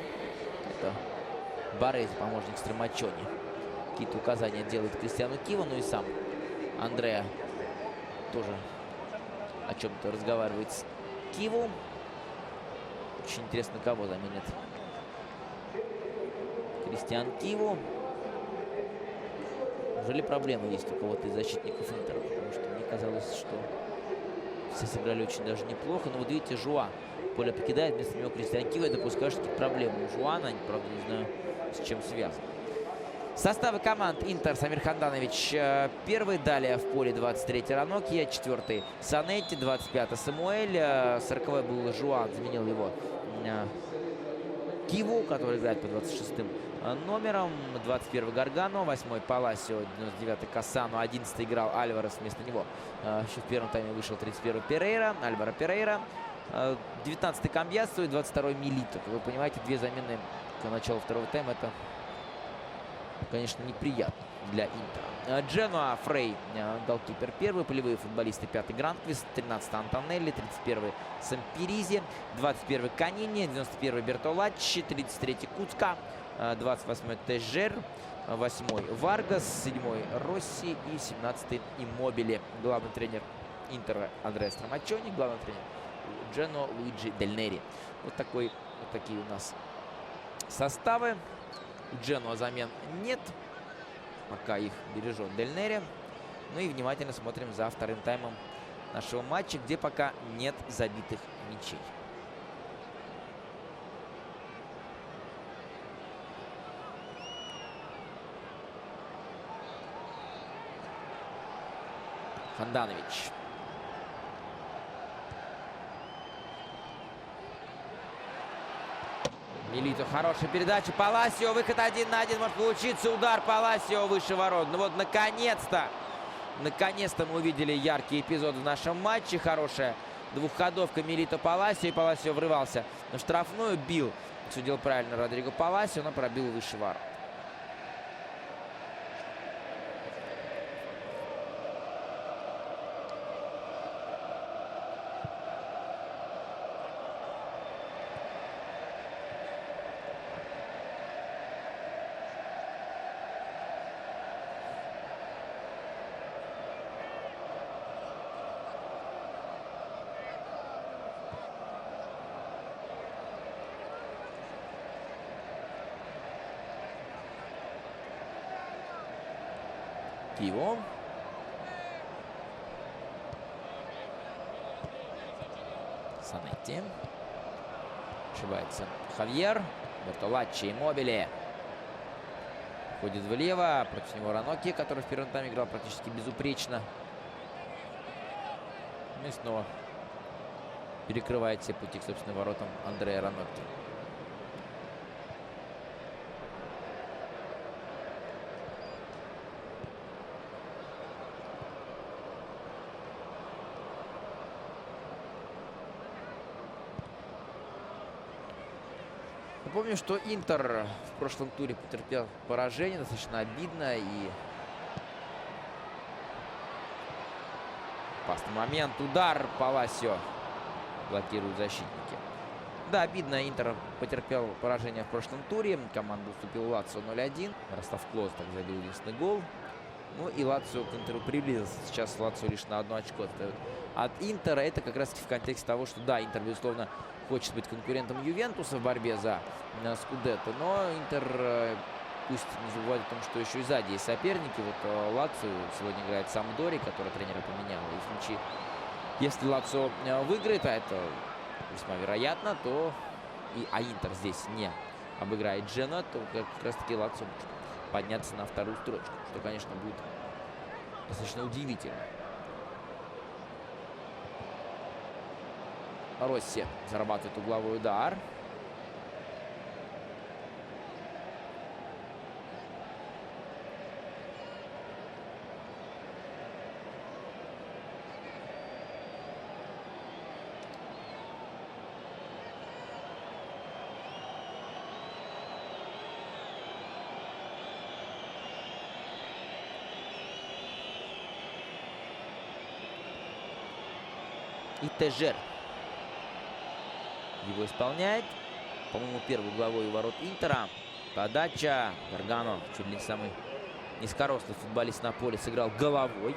Это Борези, помощник Стромачони. Какие-то указания делает Кристиану Киву. Ну и сам Андреа тоже о чем-то разговаривает с Киву. Очень интересно, кого заменит Кристиан Киву. Неужели проблемы есть у кого-то из защитников Интера? Потому что мне казалось, что все сыграли очень даже неплохо. Но вот видите, Жуа поле покидает, вместо него Кристиан Киву. Я допускаю, что какие-то проблемы у Жуана. Правда, не знаю, с чем связано. Составы команд: Интер, Самир Ханданович первый, далее в поле 23-й Ранокия, 4-й Санетти, 25-й Самуэль, 40-й был Жуан, заменил его Киву, который играет по 26-м номером, 21-й Гаргано, 8-й Паласио, 99-й Кассану, 11-й играл Альварес, вместо него еще в первом тайме вышел 31-й Перейра, Альваро Перейра, 19-й Камбьясо и 22-й Милито. Как вы понимаете, две замены к началу второго тайма — это, конечно, неприятно для Интера. Дженуа Фрей, голкипер первый, полевые футболисты 5-й Гранквист, 13-й Антонелли, 31-й Сампиризи, 21-й Канини, 91-й Бертолаччи, 33-й Куцка, 28-й Тежер, 8-й Варгас, 7-й Росси и 17-й Иммобили. Главный тренер Интера Андреа Стромачони, главный тренер Дженуа Луиджи Дель Нери. Вот такие у нас составы. У Дженуа замен нет. Пока их бережет Дель Нери. Ну и внимательно смотрим за вторым таймом нашего матча, где пока нет забитых мячей. Ханданович. Милито, хорошая передача. Паласио, выход 1 на 1. Может получиться удар Паласио выше ворот. Ну вот, наконец-то мы увидели яркий эпизод в нашем матче. Хорошая двухходовка Милито Паласио. И Паласио врывался в штрафную, бил. Судил правильно Родриго Паласио, но пробил выше ворот. Киво. Санетти. Ошибается Хавьер. Бертолаччи, Иммобили. Ходит влево. Против него Раноки, который в первом тайме играл практически безупречно. И снова перекрывает все пути к собственным воротам Андреа Раноки. Напомню, что Интер в прошлом туре потерпел поражение, достаточно обидно, и опасный момент, удар Паласио, блокируют защитники. Да, обидно, Интер потерпел поражение в прошлом туре, команда уступила Лацио 0-1, Ростов Клоз так забил единственный гол. Ну и Лацио к Интеру приблизился, сейчас Лацио лишь на 1 очко отстает от Интера. Это как раз в контексте того, что да, Интер, безусловно, хочет быть конкурентом Ювентуса в борьбе за Скудетто, но Интер пусть не забывает о том, что еще и сзади есть соперники. Вот Лацио сегодня играет Самдори, который тренера поменял. И в случае, если Лацио выиграет, а это весьма вероятно, то а Интер здесь не обыграет Дженуа, то как раз таки Лацио может подняться на вторую строчку, что, конечно, будет достаточно удивительно. Росси зарабатывает угловой удар. И Тежер его исполняет. По-моему, первый угловой у ворот Интера. Подача. Гаргано, чуть ли не самый низкорослый футболист на поле, сыграл головой.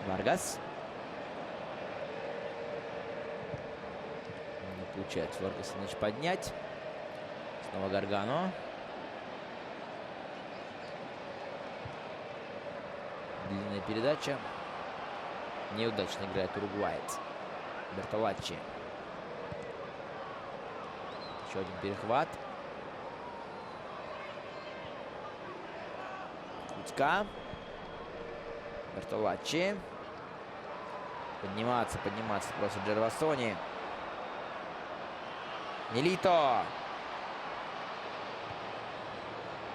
Варгас. Не получается Варгаса, значит, поднять. Снова Гаргано. Длинная передача. Неудачно играет уругваец. Бертолаччи. Еще один перехват. Куцка. Бертолаччи. Подниматься просит Джервасони. Милито.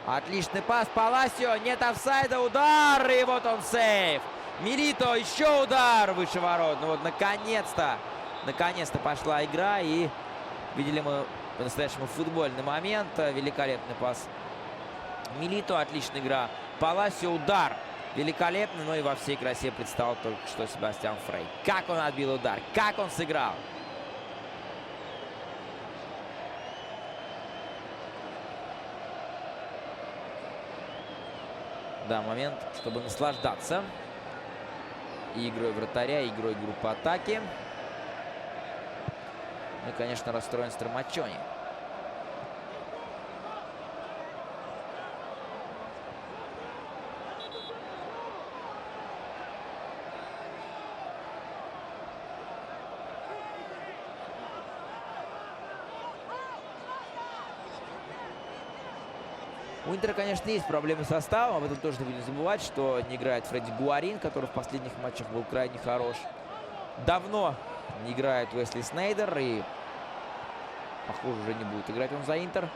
Отличный пас. Паласио. Нет офсайда. Удар. И вот он сейв. Милито. Еще удар выше ворот. Ну вот наконец-то. Наконец-то пошла игра. И видели мы по-настоящему футбольный момент. Великолепный пас Милито. Отличная игра. Паласио. Удар. Великолепно, но и во всей красе предстал только что Себастьян Фрей. Как он отбил удар, как он сыграл. Да, момент, чтобы наслаждаться и игрой вратаря, и игрой группы атаки. Ну и, конечно, расстроен Страмаччони. У Интера, конечно, есть проблемы с составом. Об этом тоже не будем забывать, что не играет Фредди Гуарин, который в последних матчах был крайне хорош. Давно не играет Уэсли Снейдер. И, похоже, уже не будет играть он за Интер.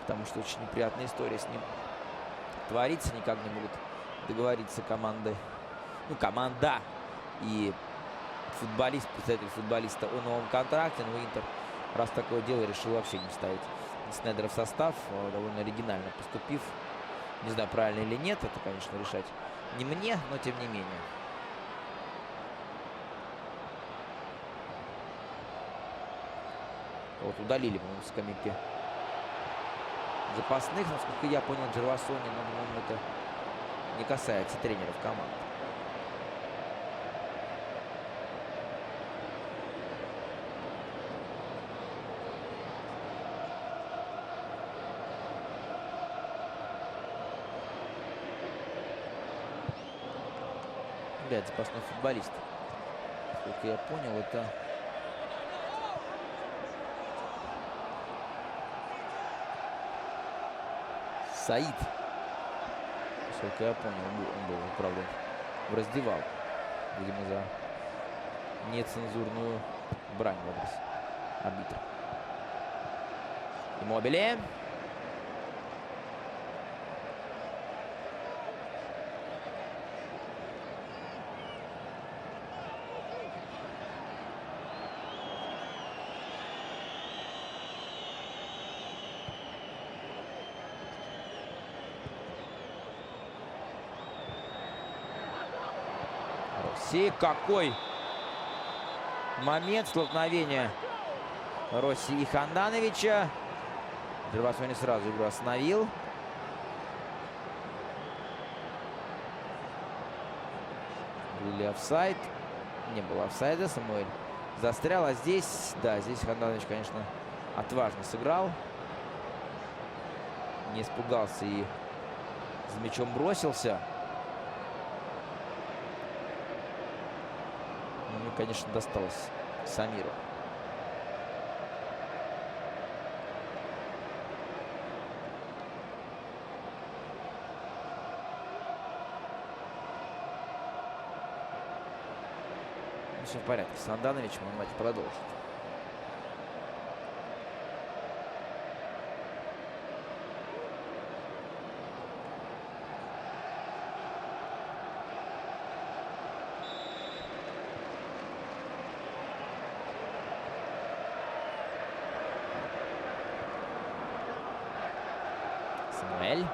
Потому что очень неприятная история с ним творится. Никак не могут договориться команды. Ну, команда и футболист, представитель футболиста о новом контракте. Но Интер, раз такое дело, решил вообще не ставить Снейдера в состав, довольно оригинально поступив. Не знаю, правильно или нет, это, конечно, решать не мне, но тем не менее. Вот удалили, по-моему, скамейки запасных. Насколько я понял, Джервасони, но, по-моему, это не касается тренеров команды. Запасной футболист. Насколько я понял, это Саид. Насколько я понял, он был, правда, в раздевалке. Видимо, за нецензурную брань в адрес арбитра. Иммобиле. Какой момент столкновения Росси и Хандановича. Джервасони сразу игру остановил. Был ли офсайд? Не было офсайда. Самуэль застрял. А здесь, да, здесь Ханданович, конечно, отважно сыграл. Не испугался и с мячом бросился. Ну, конечно, досталось Самиру. Ну, все в порядке. С Хандановичем он матч продолжит. Самуэль.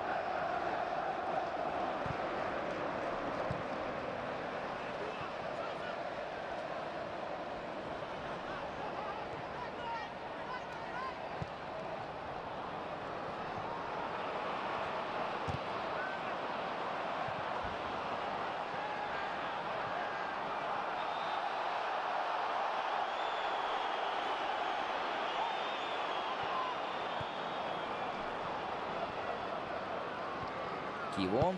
Киво.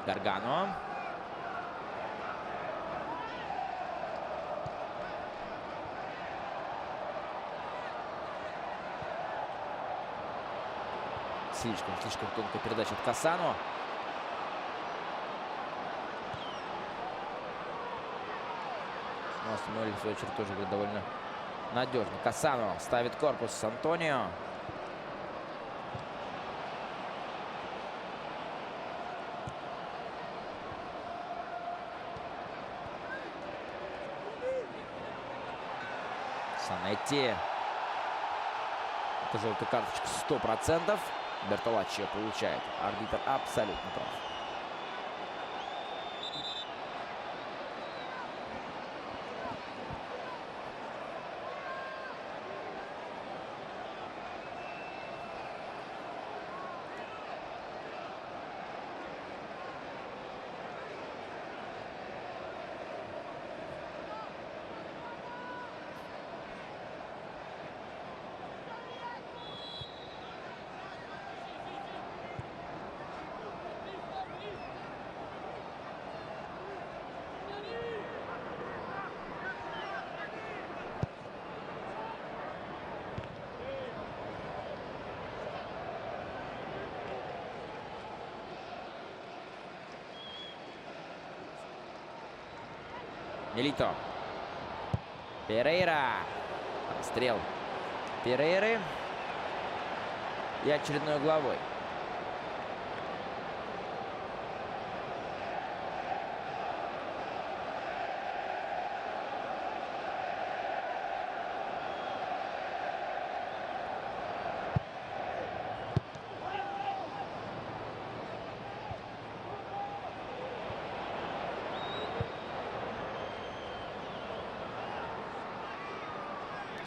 Гаргано. Слишком тонкая передача от Касано. Но Самуэль, в свою очередь, тоже говорит, довольно надежно. Касано ставит корпус с Антонио. Санетти. Это желтая карточка 100%. Бертолаччи получает. Арбитр абсолютно прав. Милито. Перейра. Расстрел Перейры. И очередной угловой.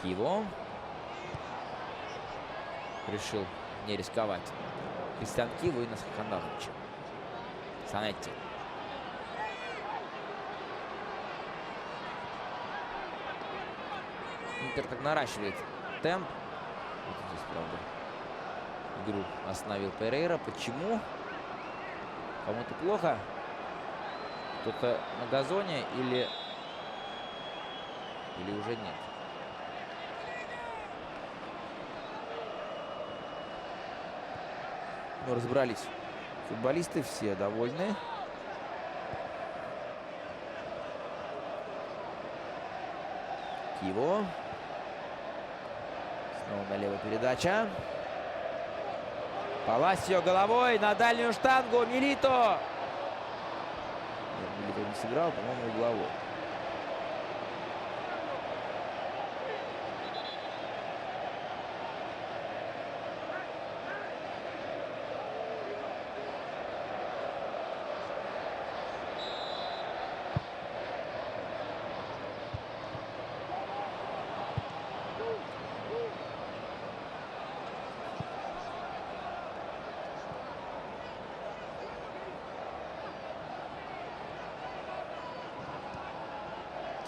Киво. Решил не рисковать. Кристиан Киво и Насхат Ханданович. Санетти. Интер так наращивает темп. Вот здесь, правда, игру остановил Перейра. Почему? Кому-то плохо? Кто-то на газоне или уже нет? Ну, разобрались футболисты, все довольны. Киво. Снова налево передача. Паласио головой на дальнюю штангу. Милито. Нет, Милито не сыграл, по-моему, угловой.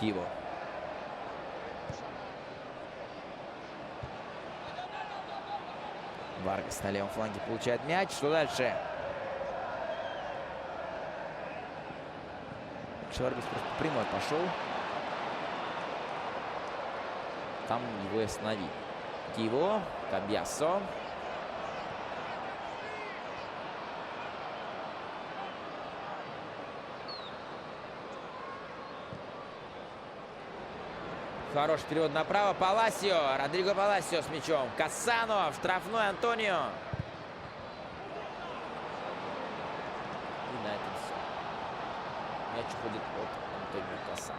Киво. Варгас на левом фланге получает мяч. Что дальше? Варгас просто прямой пошел. Там его и остановили. Киво. Камбьясо. Хороший перевод направо. Паласио. Родриго Паласио с мячом. Касано. В штрафной Антонио. И на этом все. Мяч уходит от Антонио Касано.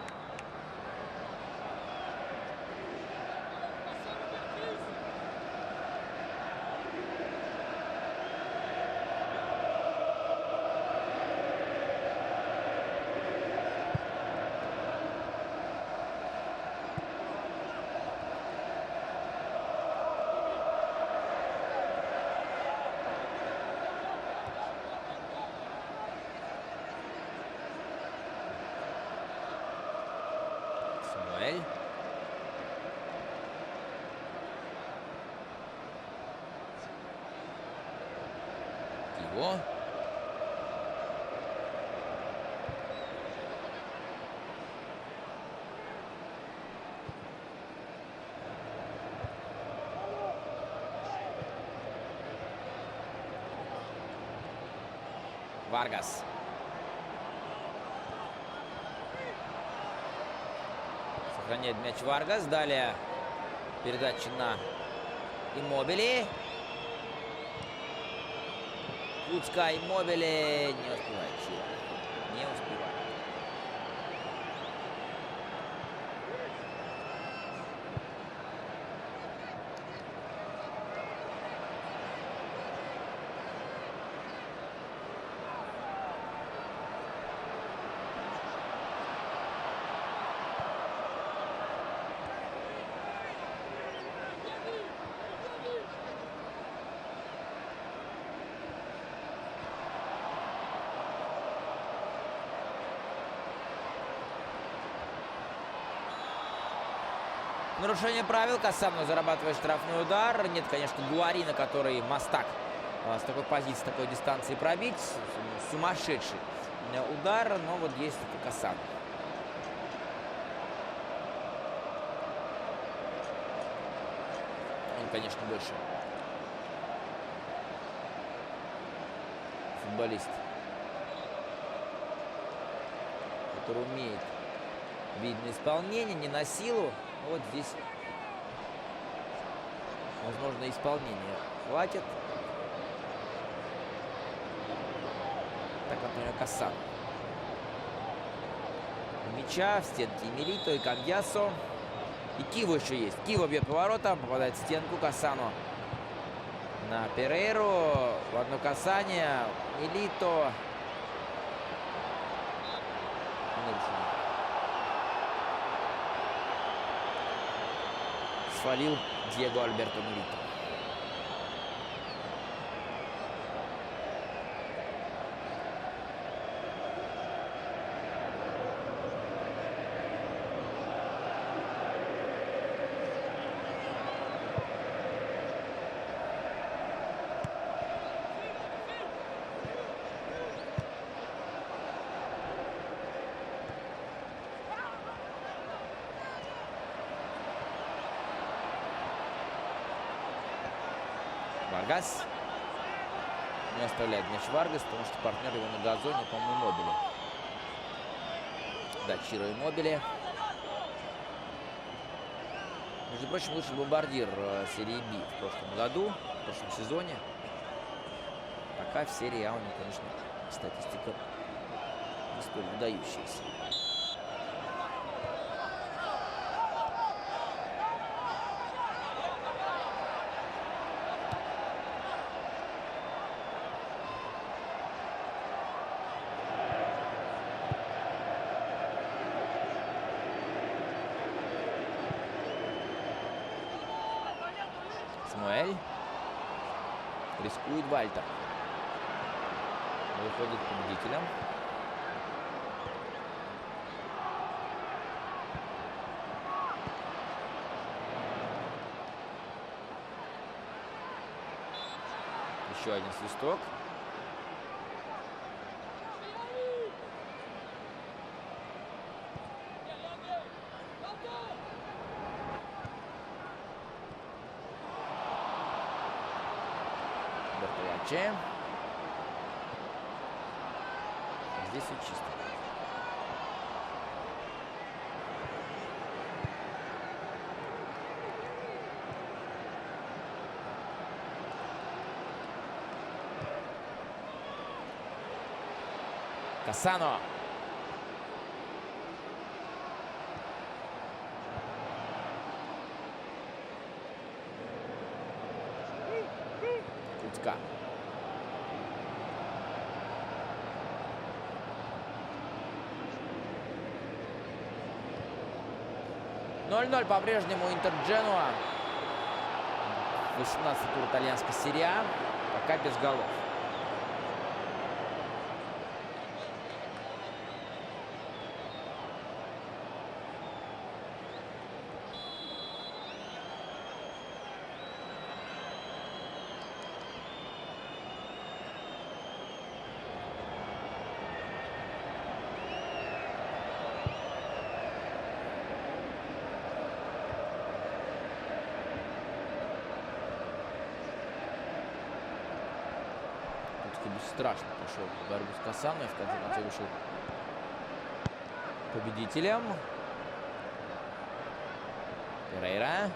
него. Варгас. Сохраняет мяч Варгас. Далее передача на Иммобили. Куцка, Иммобили. Не успевает Чиро. Не успевает. Нарушение правил. Касано зарабатывает штрафный удар. Нет, конечно, Гуарина, который мастак с такой позиции, с такой дистанции пробить. Сумасшедший удар, но вот есть это Касано. Он, конечно, больше футболист, который умеет видно исполнение, не на силу. Вот здесь, возможно, исполнение хватит. Так, например, Касано. Мяча в стенке Милито и Камбьясо. И Киво еще есть. Киво бьет поворотом, попадает в стенку. Касано на Перейру. В одно касание. Милито. Свалил Диего Альберто Милито. Варгас не оставляет мяч Варгас, потому что партнер его на газоне, по-моему, Иммобили. Да, Чиро Иммобили. Между прочим, лучший бомбардир серии B в прошлом году, в прошлом сезоне. Пока в серии А у него, конечно, статистика не столь выдающаяся. Самуэль. Рискует Вальтер. Выходит победителем. Еще один свисток. Бертолаччи. Здесь все чисто. Касано. Куцка. (0-0) по-прежнему Интер Дженуа. 18-й тур итальянской серии А. Пока без голов. довольно-таки бесстрашно пошел в борьбу с Кассано и в конце концов вышел победителем. Перейра.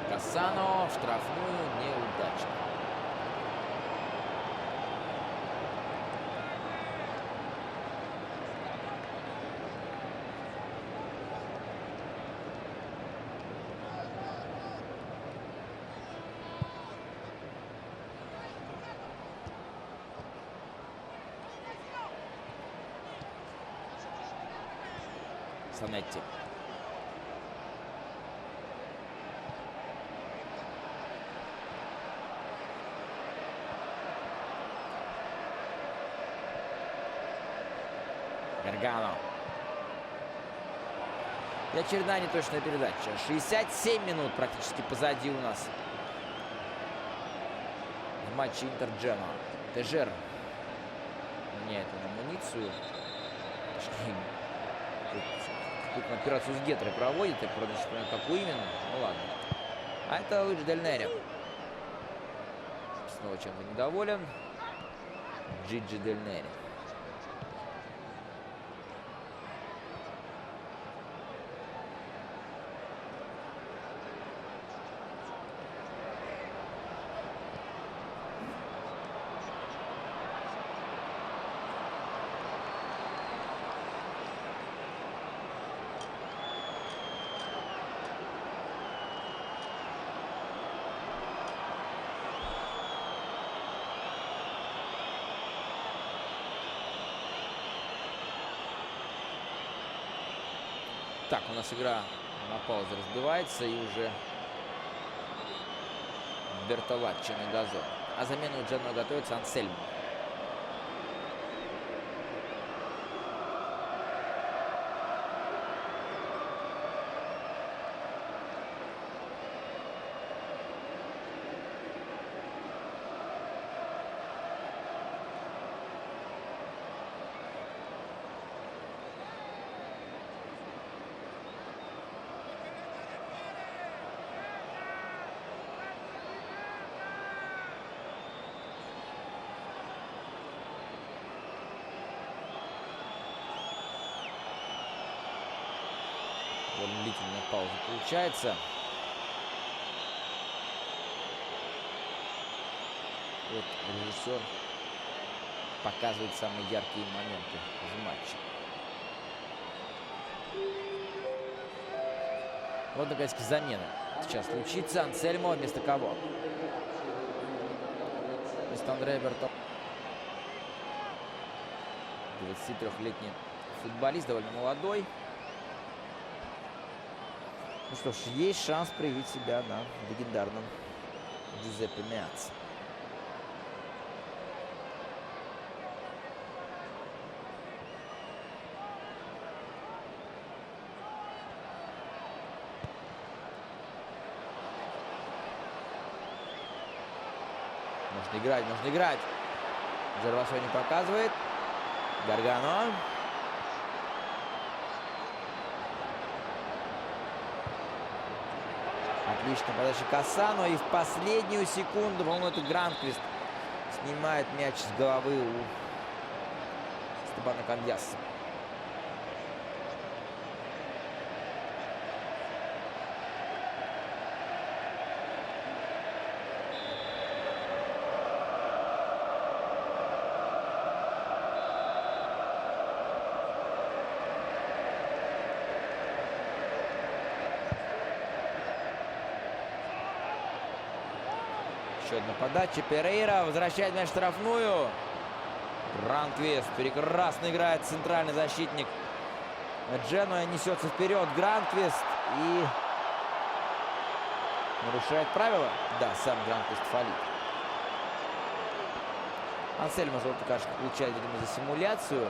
Кассано в штрафную неудачно. Санетти. Гаргано. И очередная неточная передача. 67 минут практически позади у нас в матче Интер-Джено. Тежер меняет амуницию. Тут операцию с Гетрой проводит. Я, правда, не понимаю, какую именно. Ну ладно. А это Луиджи Дель Нери. Снова чем-то недоволен. Джиджи Дель Нери. Так, у нас игра на паузе разбивается, и уже Бертолаччи на газон. А замену Джено готовится Ансельмо. Довольно длительная пауза получается. Вот режиссер показывает самые яркие моменты в матче. Вот, наконец-таки, замена сейчас случится. Ансельмо вместо кого? Вместо Андреа Бертолаччи. 23-летний футболист, довольно молодой. Ну что ж, есть шанс проявить себя на легендарном Джузеппе Меацци. Можно играть, можно играть. Жервасо не показывает. Гаргано. Отлично подача Кассано. И в последнюю секунду, по-моему, это Гранквист снимает мяч с головы у Стебана Каньяса. Еще одна подача. Перейра возвращает мяч в штрафную. Гранквист прекрасно играет центральный защитник Дженуя. Несется вперед Гранквист и нарушает правила. Да, сам Гранквист фалит. Ансельмо желтую карточку получает, видимо, за симуляцию.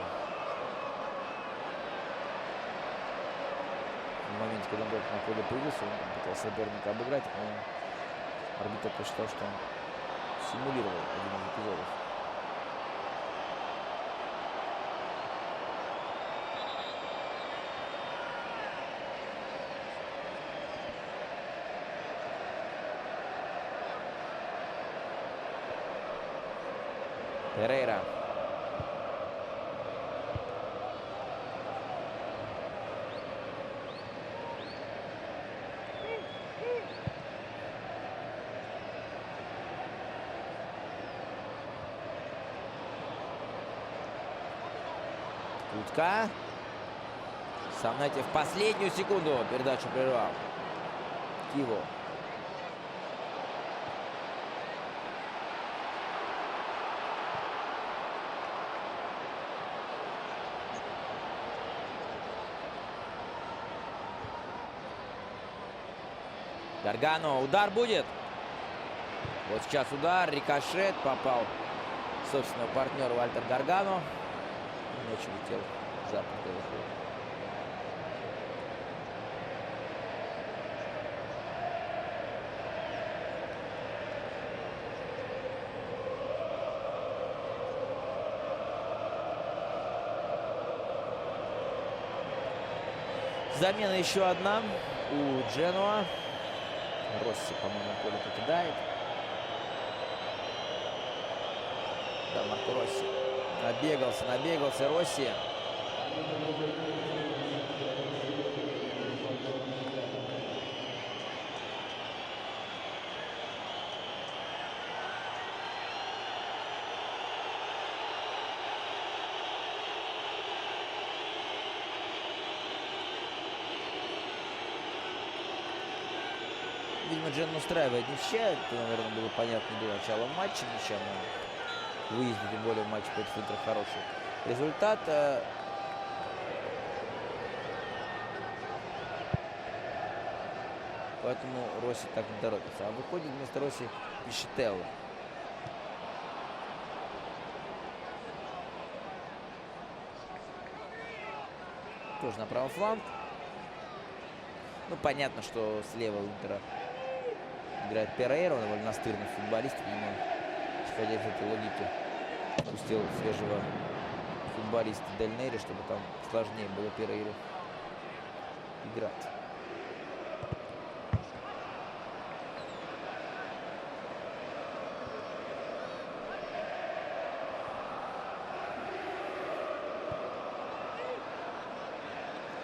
В моменте, когда он только на поле появился, он пытался соперника обыграть, но арбитр посчитал, что он симулировал один из эпизодов. Перейра. Утка. Сам, знаете, в последнюю секунду передачу прервал Киво. Гаргано. Удар будет. Вот сейчас удар. Рикошет. Попал собственного партнера Вальтер Гаргано. Мяч улетел за пределы поля. Замена еще одна у Дженуа. Росси, по-моему, поле покидает. Да, Марко Росси. Набегался Росси. Видимо, Джен устраивает ничья. Это, наверное, было понятно до начала матча. Ничья, но выезде, тем более в матче против Интера, хороший результат. Поэтому Росси так не торопится. А выходит вместо Росси Пишетелло. Тоже на правый фланг. Ну, понятно, что слева у Интера играет Перейра, он довольно настырный футболист, видимо, исходя из этой логики, пустил свежего футболиста Дель Нейри, чтобы там сложнее было Перейре играть.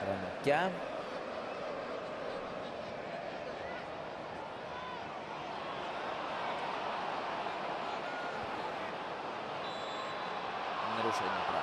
Ранокя. Нарушение права.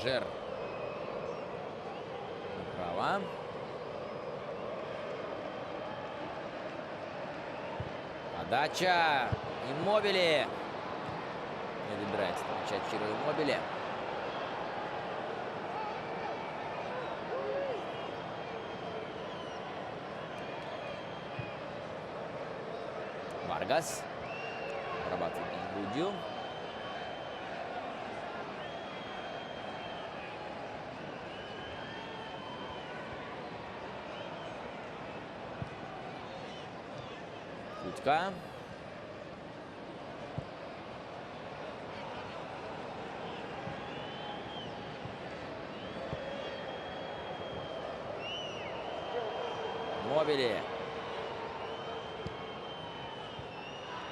Жер. Направо. Подача. Иммобили. Не выбирается начать Чиро Иммобили. Варгас. Прорабатывает грудью. Утка. Мобили.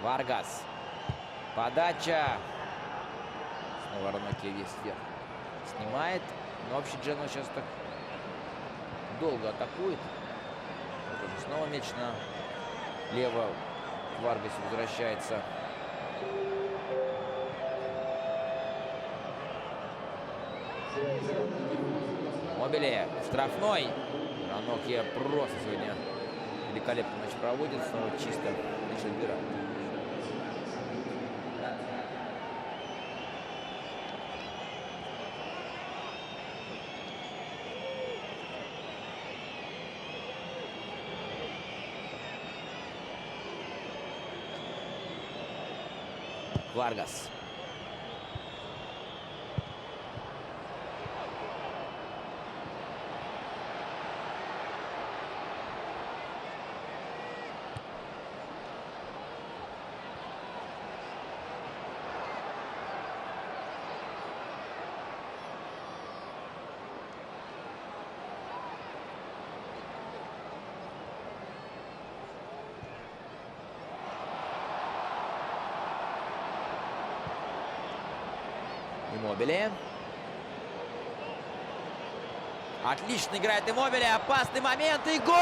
Варгас. Подача. Снова Ранокия весь вверх снимает. Но вообще Дженуа сейчас так долго атакует. Вот снова мяч на лево. Варгас возвращается. Мобили. Штрафной. Ранокия просто сегодня великолепный матч проводит. Снова чисто мяч отбирает. Варгас. Иммобиле. Отлично играет Иммобиле. Опасный момент. И гол!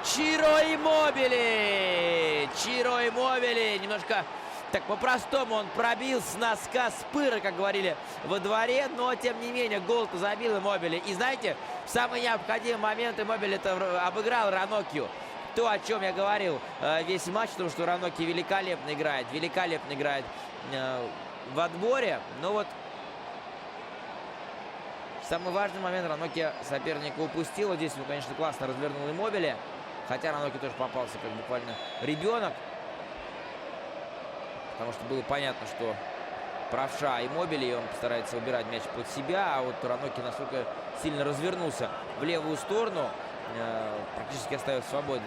Чиро Иммобиле. Чиро Иммобиле. Немножко так по-простому он пробил с носка, с пыра, как говорили во дворе. Но, тем не менее, гол-то забил Иммобиле. И знаете, в самый необходимый момент Иммобиле-то обыграл Ранокью. То, о чем я говорил весь матч, потому что Ранокью великолепно играет. Великолепно играет в отборе, но вот самый важный момент Ранокью соперника упустил. Вот здесь он, конечно, классно развернул Иммобиле, хотя Ранокью тоже попался как буквально ребенок, потому что было понятно, что правша Иммобиле, и он постарается выбирать мяч под себя, а вот Ранокью настолько сильно развернулся в левую сторону, практически оставив свободным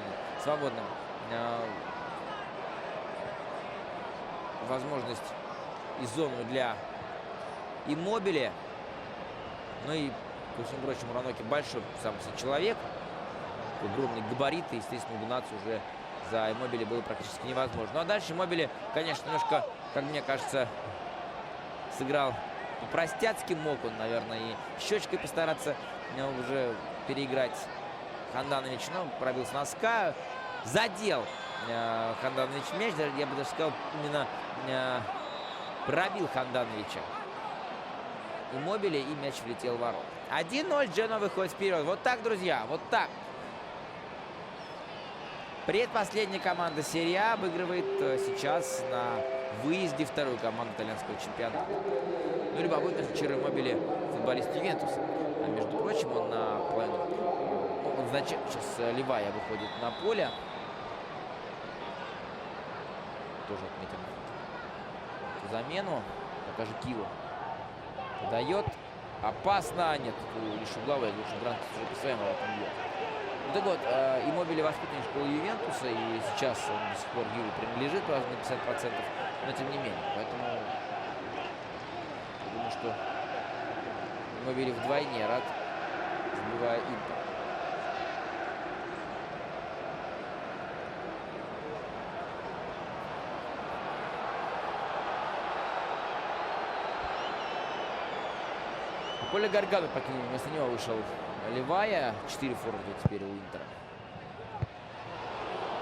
возможность и зону для Иммобиле. Ну и, ко всему прочему, Ранокью большой сам человек. Огромные габариты. Естественно, угнаться уже за Иммобиле было практически невозможно. Ну а дальше Иммобиле, конечно, немножко, как мне кажется, сыграл по-простяцки. Мог он, наверное, и щечкой постараться уже переиграть Ханданович. Но пробил с носка. Задел Ханданович мяч. Я бы даже сказал, именно пробил Хандановича Иммобиле, и мяч влетел в ворот. 1-0, Дженоа выходит вперед. Вот так, друзья, вот так. Предпоследняя команда серии А обыгрывает сейчас на выезде вторую команду итальянского чемпионата. Ну, любопытно, что Чиро Иммобиле футболист Ювентуса. А между прочим, он на половину... он сейчас Ливая выходит на поле. Тоже отметим замену. Покажи Киву. Подает. Опасно. Нет, лишь угловой. Лучше Грант уже по своим воротам бьет. Ну, так вот, Иммобиле воспитанник школы Ювентуса. И сейчас он до сих пор Юве принадлежит, правда, на 50%. Но тем не менее. Поэтому я думаю, что Иммобиле вдвойне рад, забивая Интер. Поле Гаргану покинул, вместо него вышел Ливая. 4 форварда теперь у Интера.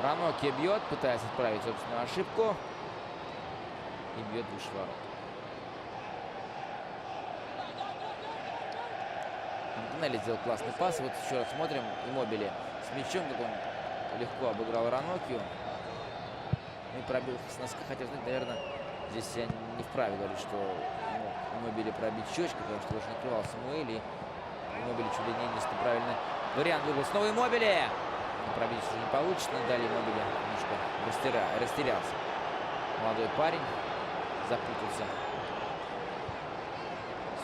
Ранокью бьет, пытается исправить собственную ошибку. И бьет выше ворот. Антонелли сделал классный пас. Вот еще раз смотрим. Иммобиле с мячом, как он легко обыграл Ранокью. Ну и пробил с носка. Хотя, знаете, наверное, здесь я не вправе говорить, что Иммобиле пробить щечку, потому что уже накрывал Самуэль, и Иммобиле чуть ли не единственный правильный вариант выбрал. Снова Иммобиле! Пробить уже не получится, но далее Иммобиле немножко растерялся. Молодой парень запутался.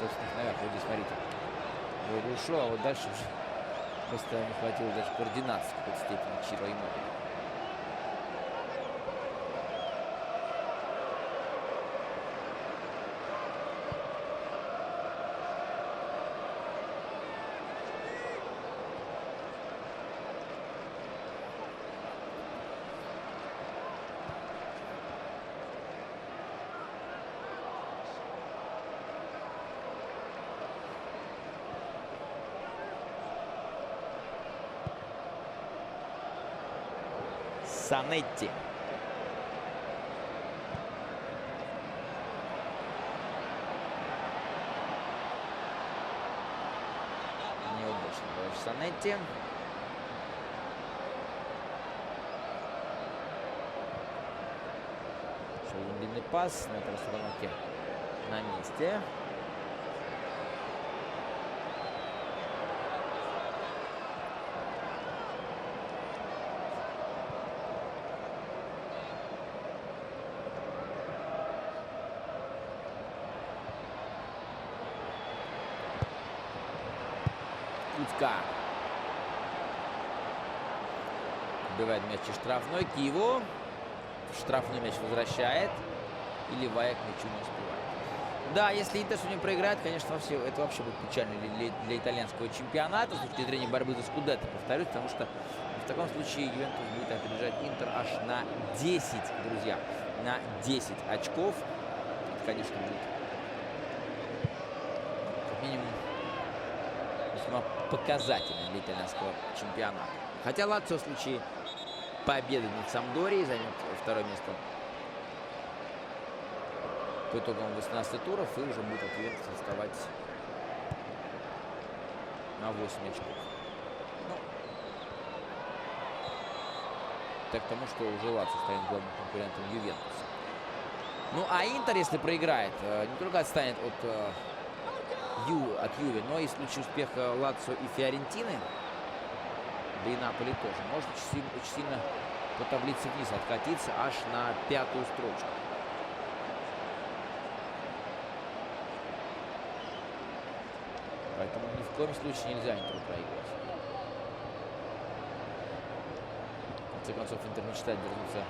Собственно, наверх, вот здесь, смотрите. Вроде ушел, а вот дальше уже просто не хватило даже координации в какой-то степени Чиро Иммобиле. Санетти. Неудачно был Санетти. Длинный пас, но это расстановки на месте. Луцка. Убивает мяч из штрафной. Киеву. Штрафной мяч возвращает. И Левая к мячу не успевает. Да, если Интер сегодня проиграет, конечно, это вообще будет печально для итальянского чемпионата с точки зрения борьбы за Скудетто, повторюсь, потому что в таком случае Ювентус будет опережать Интер аж на 10, друзья. На 10 очков. Это, конечно, будет как минимум весьма показательно для итальянского чемпионата. Хотя Лацио в случае победы над Самдорией займет второе место по итогам 18 туров и уже будет от Ювентуса отставать на 8 очков. Ну, так к тому, что уже Лацио станет главным конкурентом Ювентуса. Ну, а Интер, если проиграет, не только отстанет от Юве, но и в случае успеха Лацио и Фиорентины, да и Наполи тоже, может очень сильно по таблице вниз откатиться аж на 5-ю строчку. Поэтому ни в коем случае нельзя Интеру проигрывать. В конце концов, Интер мечтает вернуться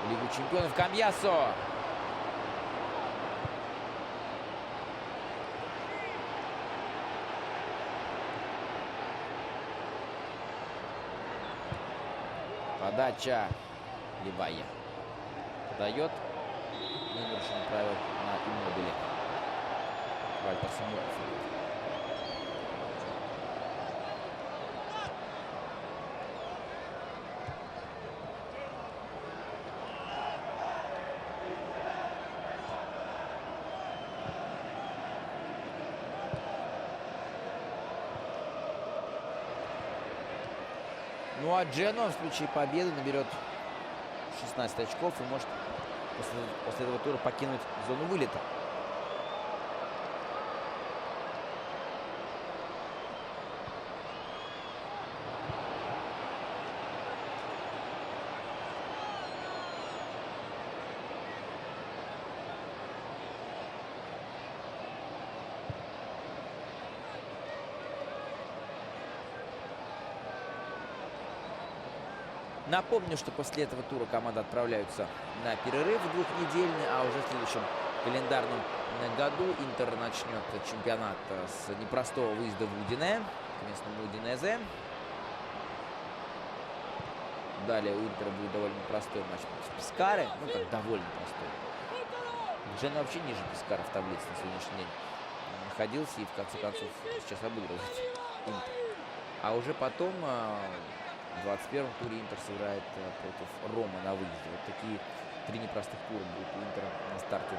в Лигу чемпионов. Камбьясо! Подача. Левая. Дает. Не нарушено правил на Иммобиле. Вальтер Самуэль. Ну а Дженоа в случае победы наберет 16 очков и может после этого тура покинуть зону вылета. Напомню, что после этого тура команды отправляются на перерыв двухнедельный, а уже в следующем календарном году Интер начнет чемпионат с непростого выезда в Удине, к местному Удинезе. Далее у Интера будет довольно простой матч против Пескары, ну как довольно простой. Дженоа вообще ниже Пескара в таблице на сегодняшний день находился и в конце концов сейчас обыгрывает Интер. А уже потом в 21-м туре Интер сыграет против Рома на выезде. Вот такие 3 непростых тура будут у Интера на старте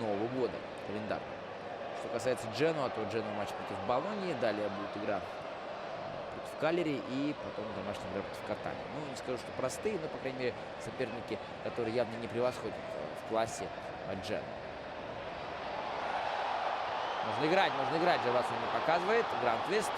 Нового года, календарь. Что касается Дженоа, то Дженоа матч против Болоньи, далее будет игра против Калери и потом домашняя игра против Катани. Ну, не скажу, что простые, но, по крайней мере, соперники, которые явно не превосходят в классе Дженоа. Можно играть, Джавасу не показывает. Гранд-твист.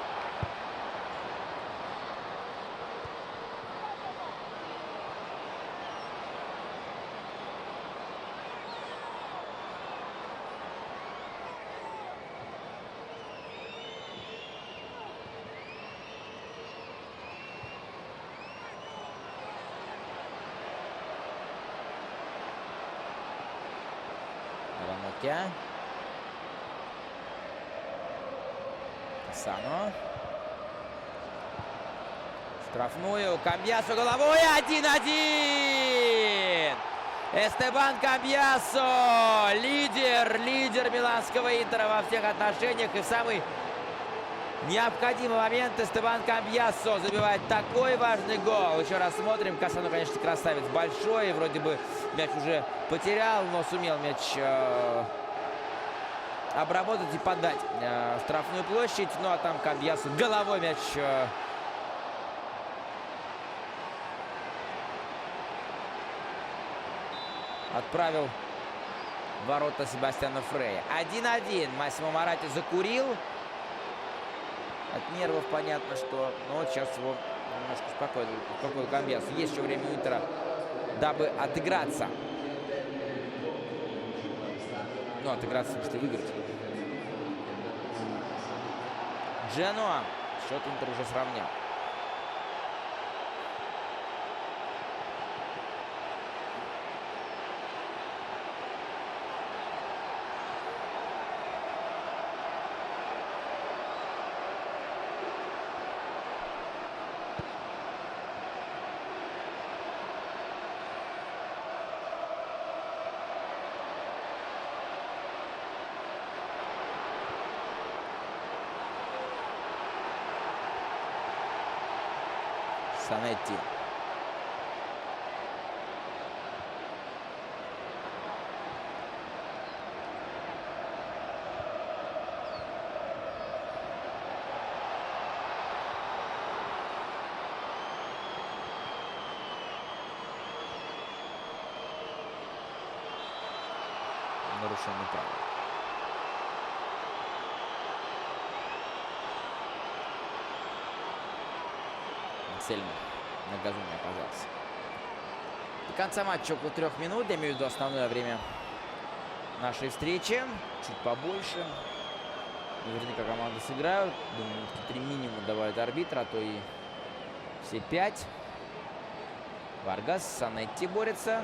Касано. Штрафную. Камбьясо головой. 1-1. Эстебан Камбьясо. Лидер миланского Интера во всех отношениях. И в самый необходимый момент Эстебан Камбьясо забивает такой важный гол. Еще раз смотрим. Касано, конечно, красавец большой. Вроде бы мяч уже потерял, но сумел мяч обработать и подать в штрафную площадь. Ну а там Камбьясо головой мяч отправил в ворота Себастьяна Фрея. 1-1. Массимо Моратти закурил. От нервов понятно, что... Но вот сейчас его немножко успокоил Камбьясо. Есть еще время у Интера, дабы отыграться. Ну, отыграться, в смысле, выиграть. Дженуа. Счет Интер уже сравнял. Санетти. Нарушение правил. Сельма на газоне оказался. До конца матча около 3 минут. Я имею в виду основное время нашей встречи. Чуть побольше. Наверняка команды сыграют. Думаю, 3 минимум добавит арбитр, а то и все 5. Варгас, Санетти борется.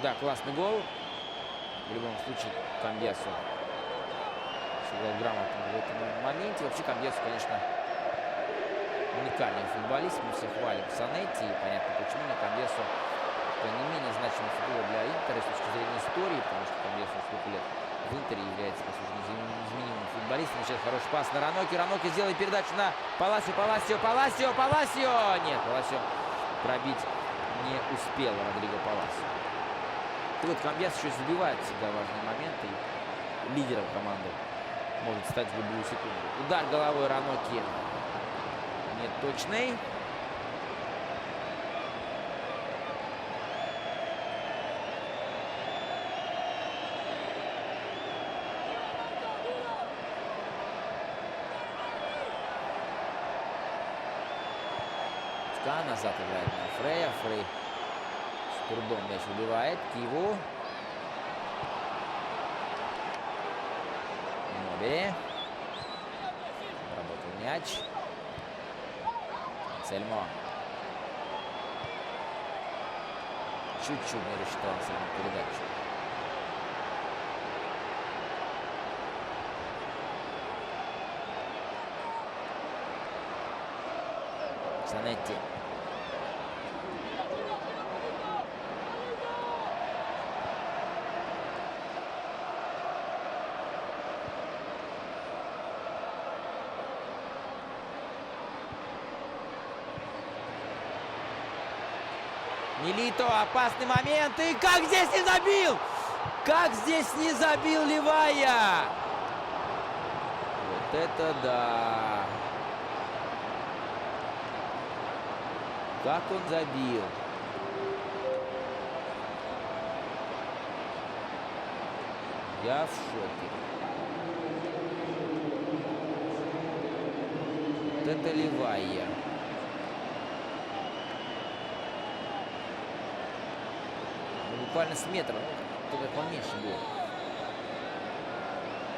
Да, классный гол. В любом случае, Камбьясо сыграл грамотно в этом моменте. Вообще, Камбьясо, конечно, уникальный футболист. Мы все хвалим Санетти. И понятно, почему. Но Камбьясо не менее значимый футбол для Интера с точки зрения истории, потому что Камбьясо сколько лет в Интере является, по сути, незаменимым футболистом. Сейчас хороший пас на Раноки. Раноки сделает передачу на Паласио. Нет, Паласио пробить не успел Родриго Паласио. И вот Камбьясо еще забивает всегда важные моменты. И лидером команды может стать в любую секунду. Удар головой Раноки не точный. Назад играет на Фрея. Фрей с трудом мяч выбивает. Киву. Мобили. Работал мяч. Сельмо. Чуть-чуть не рассчитал саму передачу. Санетти. Милито, опасный момент. И как здесь не забил? Как здесь не забил Ливая? Вот это да. Как он забил? Я в шоке. Вот это Ливая. Буквально с метра, только поменьше было.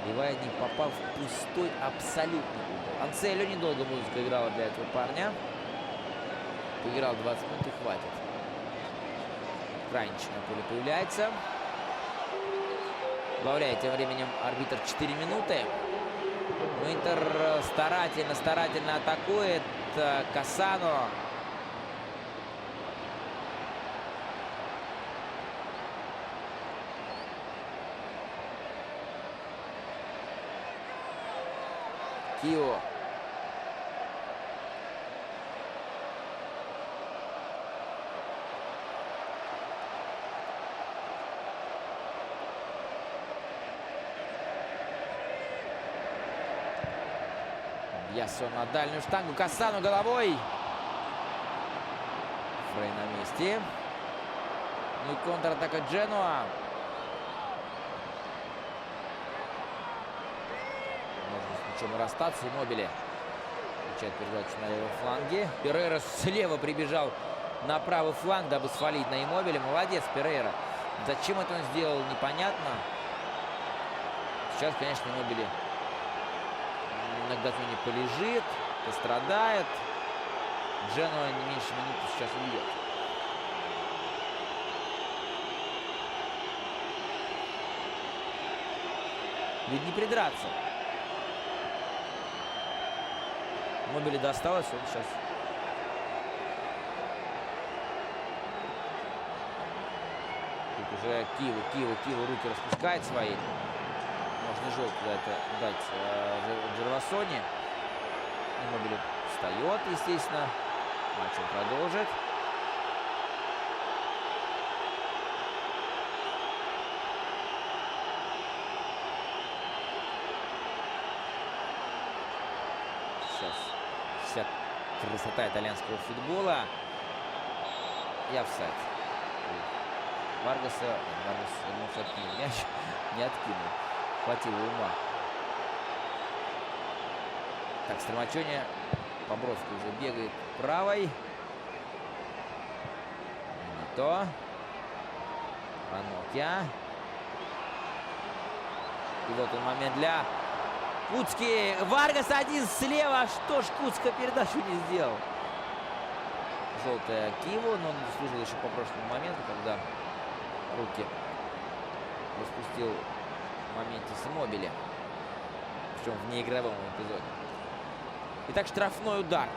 Ливая не попал в пустой абсолютно угол. Анцелио недолго музыка играла для этого парня. Поиграл 20 минут и хватит. Кранич на поле появляется. Добавляет тем временем арбитр 4 минуты. Интер старательно атакует. Кассано. Кио. Ясон на дальнюю штангу. Кассано головой. месте. Ну и контратака Дженуа. Можно с мячом расстаться. Иммобиле получает передачу на левом фланге. Перейра слева прибежал на правый фланг, дабы свалить на Иммобиле. Молодец Перейра. Зачем это он сделал, непонятно. Сейчас, конечно, Иммобиле на газоне полежит, пострадает. Дженуа не меньше минуты сейчас уйдет. Ведь не придраться. Иммобиле досталось, он сейчас... Тут уже Киеву руки распускает свои. Можно желтый это дать Джервасони. Иммобиле встает, естественно. Матч он продолжит. Сейчас вся красота итальянского футбола. И офсайд. Варгаса ему откинул мяч. Не откинул. Хватило ума. Так, Стромачони. Бобровский уже бегает правой. Не то. Ранокья. И вот он момент для Куцки. Варгас один слева. Что ж Куцка передачу не сделал. Желтая Киеву, но он заслужил еще по прошлому моменту, когда руки распустил в моменте с Иммобиле. Причем в неигровом эпизоде. Итак, штрафной удар.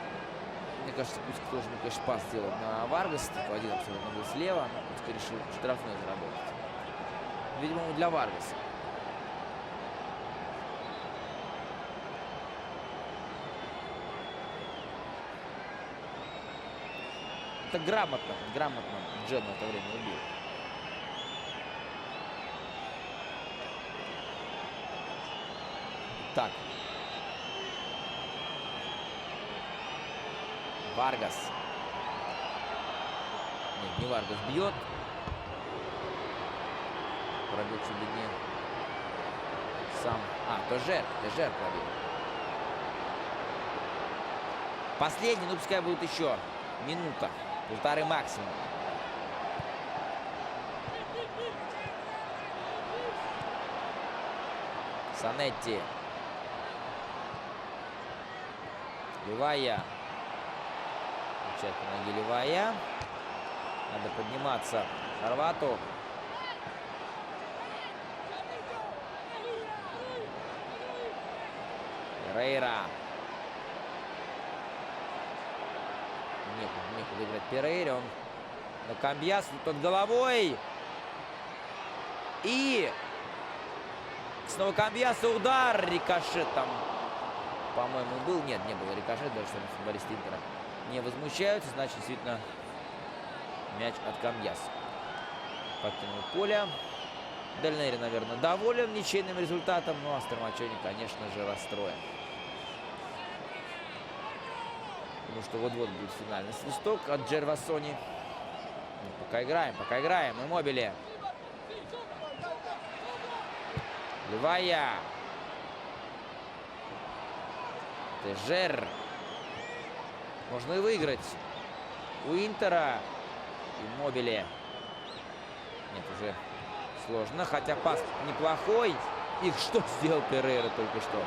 Мне кажется, Куцка тоже, конечно, пас сделал на Варгаса. Один абсолютно был слева. Но Куцка решил штрафной заработать. Видимо, для Варгаса. Это грамотно Дженуа в это время убил. Так. Варгас. Нет, не Варгас бьет. Пробил чуть ли не сам. Тежер пробил. Последний, ну пускай будет еще минута. Полторы максимум. Санетти. Ливая. Получает по ноге Ливая. Надо подниматься Хорвату. Перейра. Некуда играть Перейре. Он на Камбьяс. Тот головой. И снова Камбьяса удар. Рикошет там, по-моему, был. Нет, не было рикошет. Даже что футболисты Интера не возмущаются. Значит, действительно, мяч от Камбьяса. Покинул поле. Дель Нери, наверное, доволен ничейным результатом. Ну, а Стромачони, конечно же, расстроен. Потому что вот-вот будет финальный свисток от Джервасони. Ну, пока играем. Иммобиле. Ливая. Тежер. Можно и выиграть у Интера. Иммобиле. Нет, уже сложно. Хотя пас неплохой. Их что сделал Перейра только что?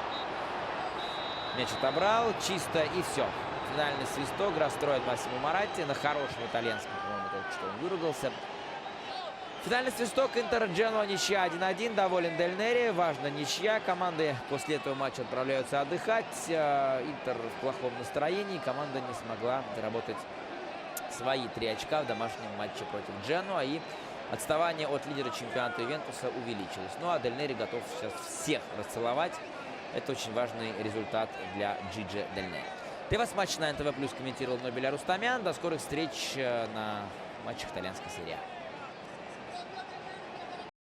Мяч отобрал. Чисто и все. Финальный свисток. Расстроит Массимо Моратти. На хорошем итальянском, по-моему, только что он выругался. Финальный свисток. Интер Дженуа ничья 1-1. Доволен Дель Нери. Важно ничья. Команды после этого матча отправляются отдыхать. Интер в плохом настроении. Команда не смогла заработать свои 3 очка в домашнем матче против Дженуа. И отставание от лидера чемпионата Ювентуса увеличилось. Ну а Дель Нери готов сейчас всех расцеловать. Это очень важный результат для Джиджи Дель Нери. Для вас матч на НТВ Плюс комментировал Нобеля Рустамян. До скорых встреч на матчах итальянской серии А.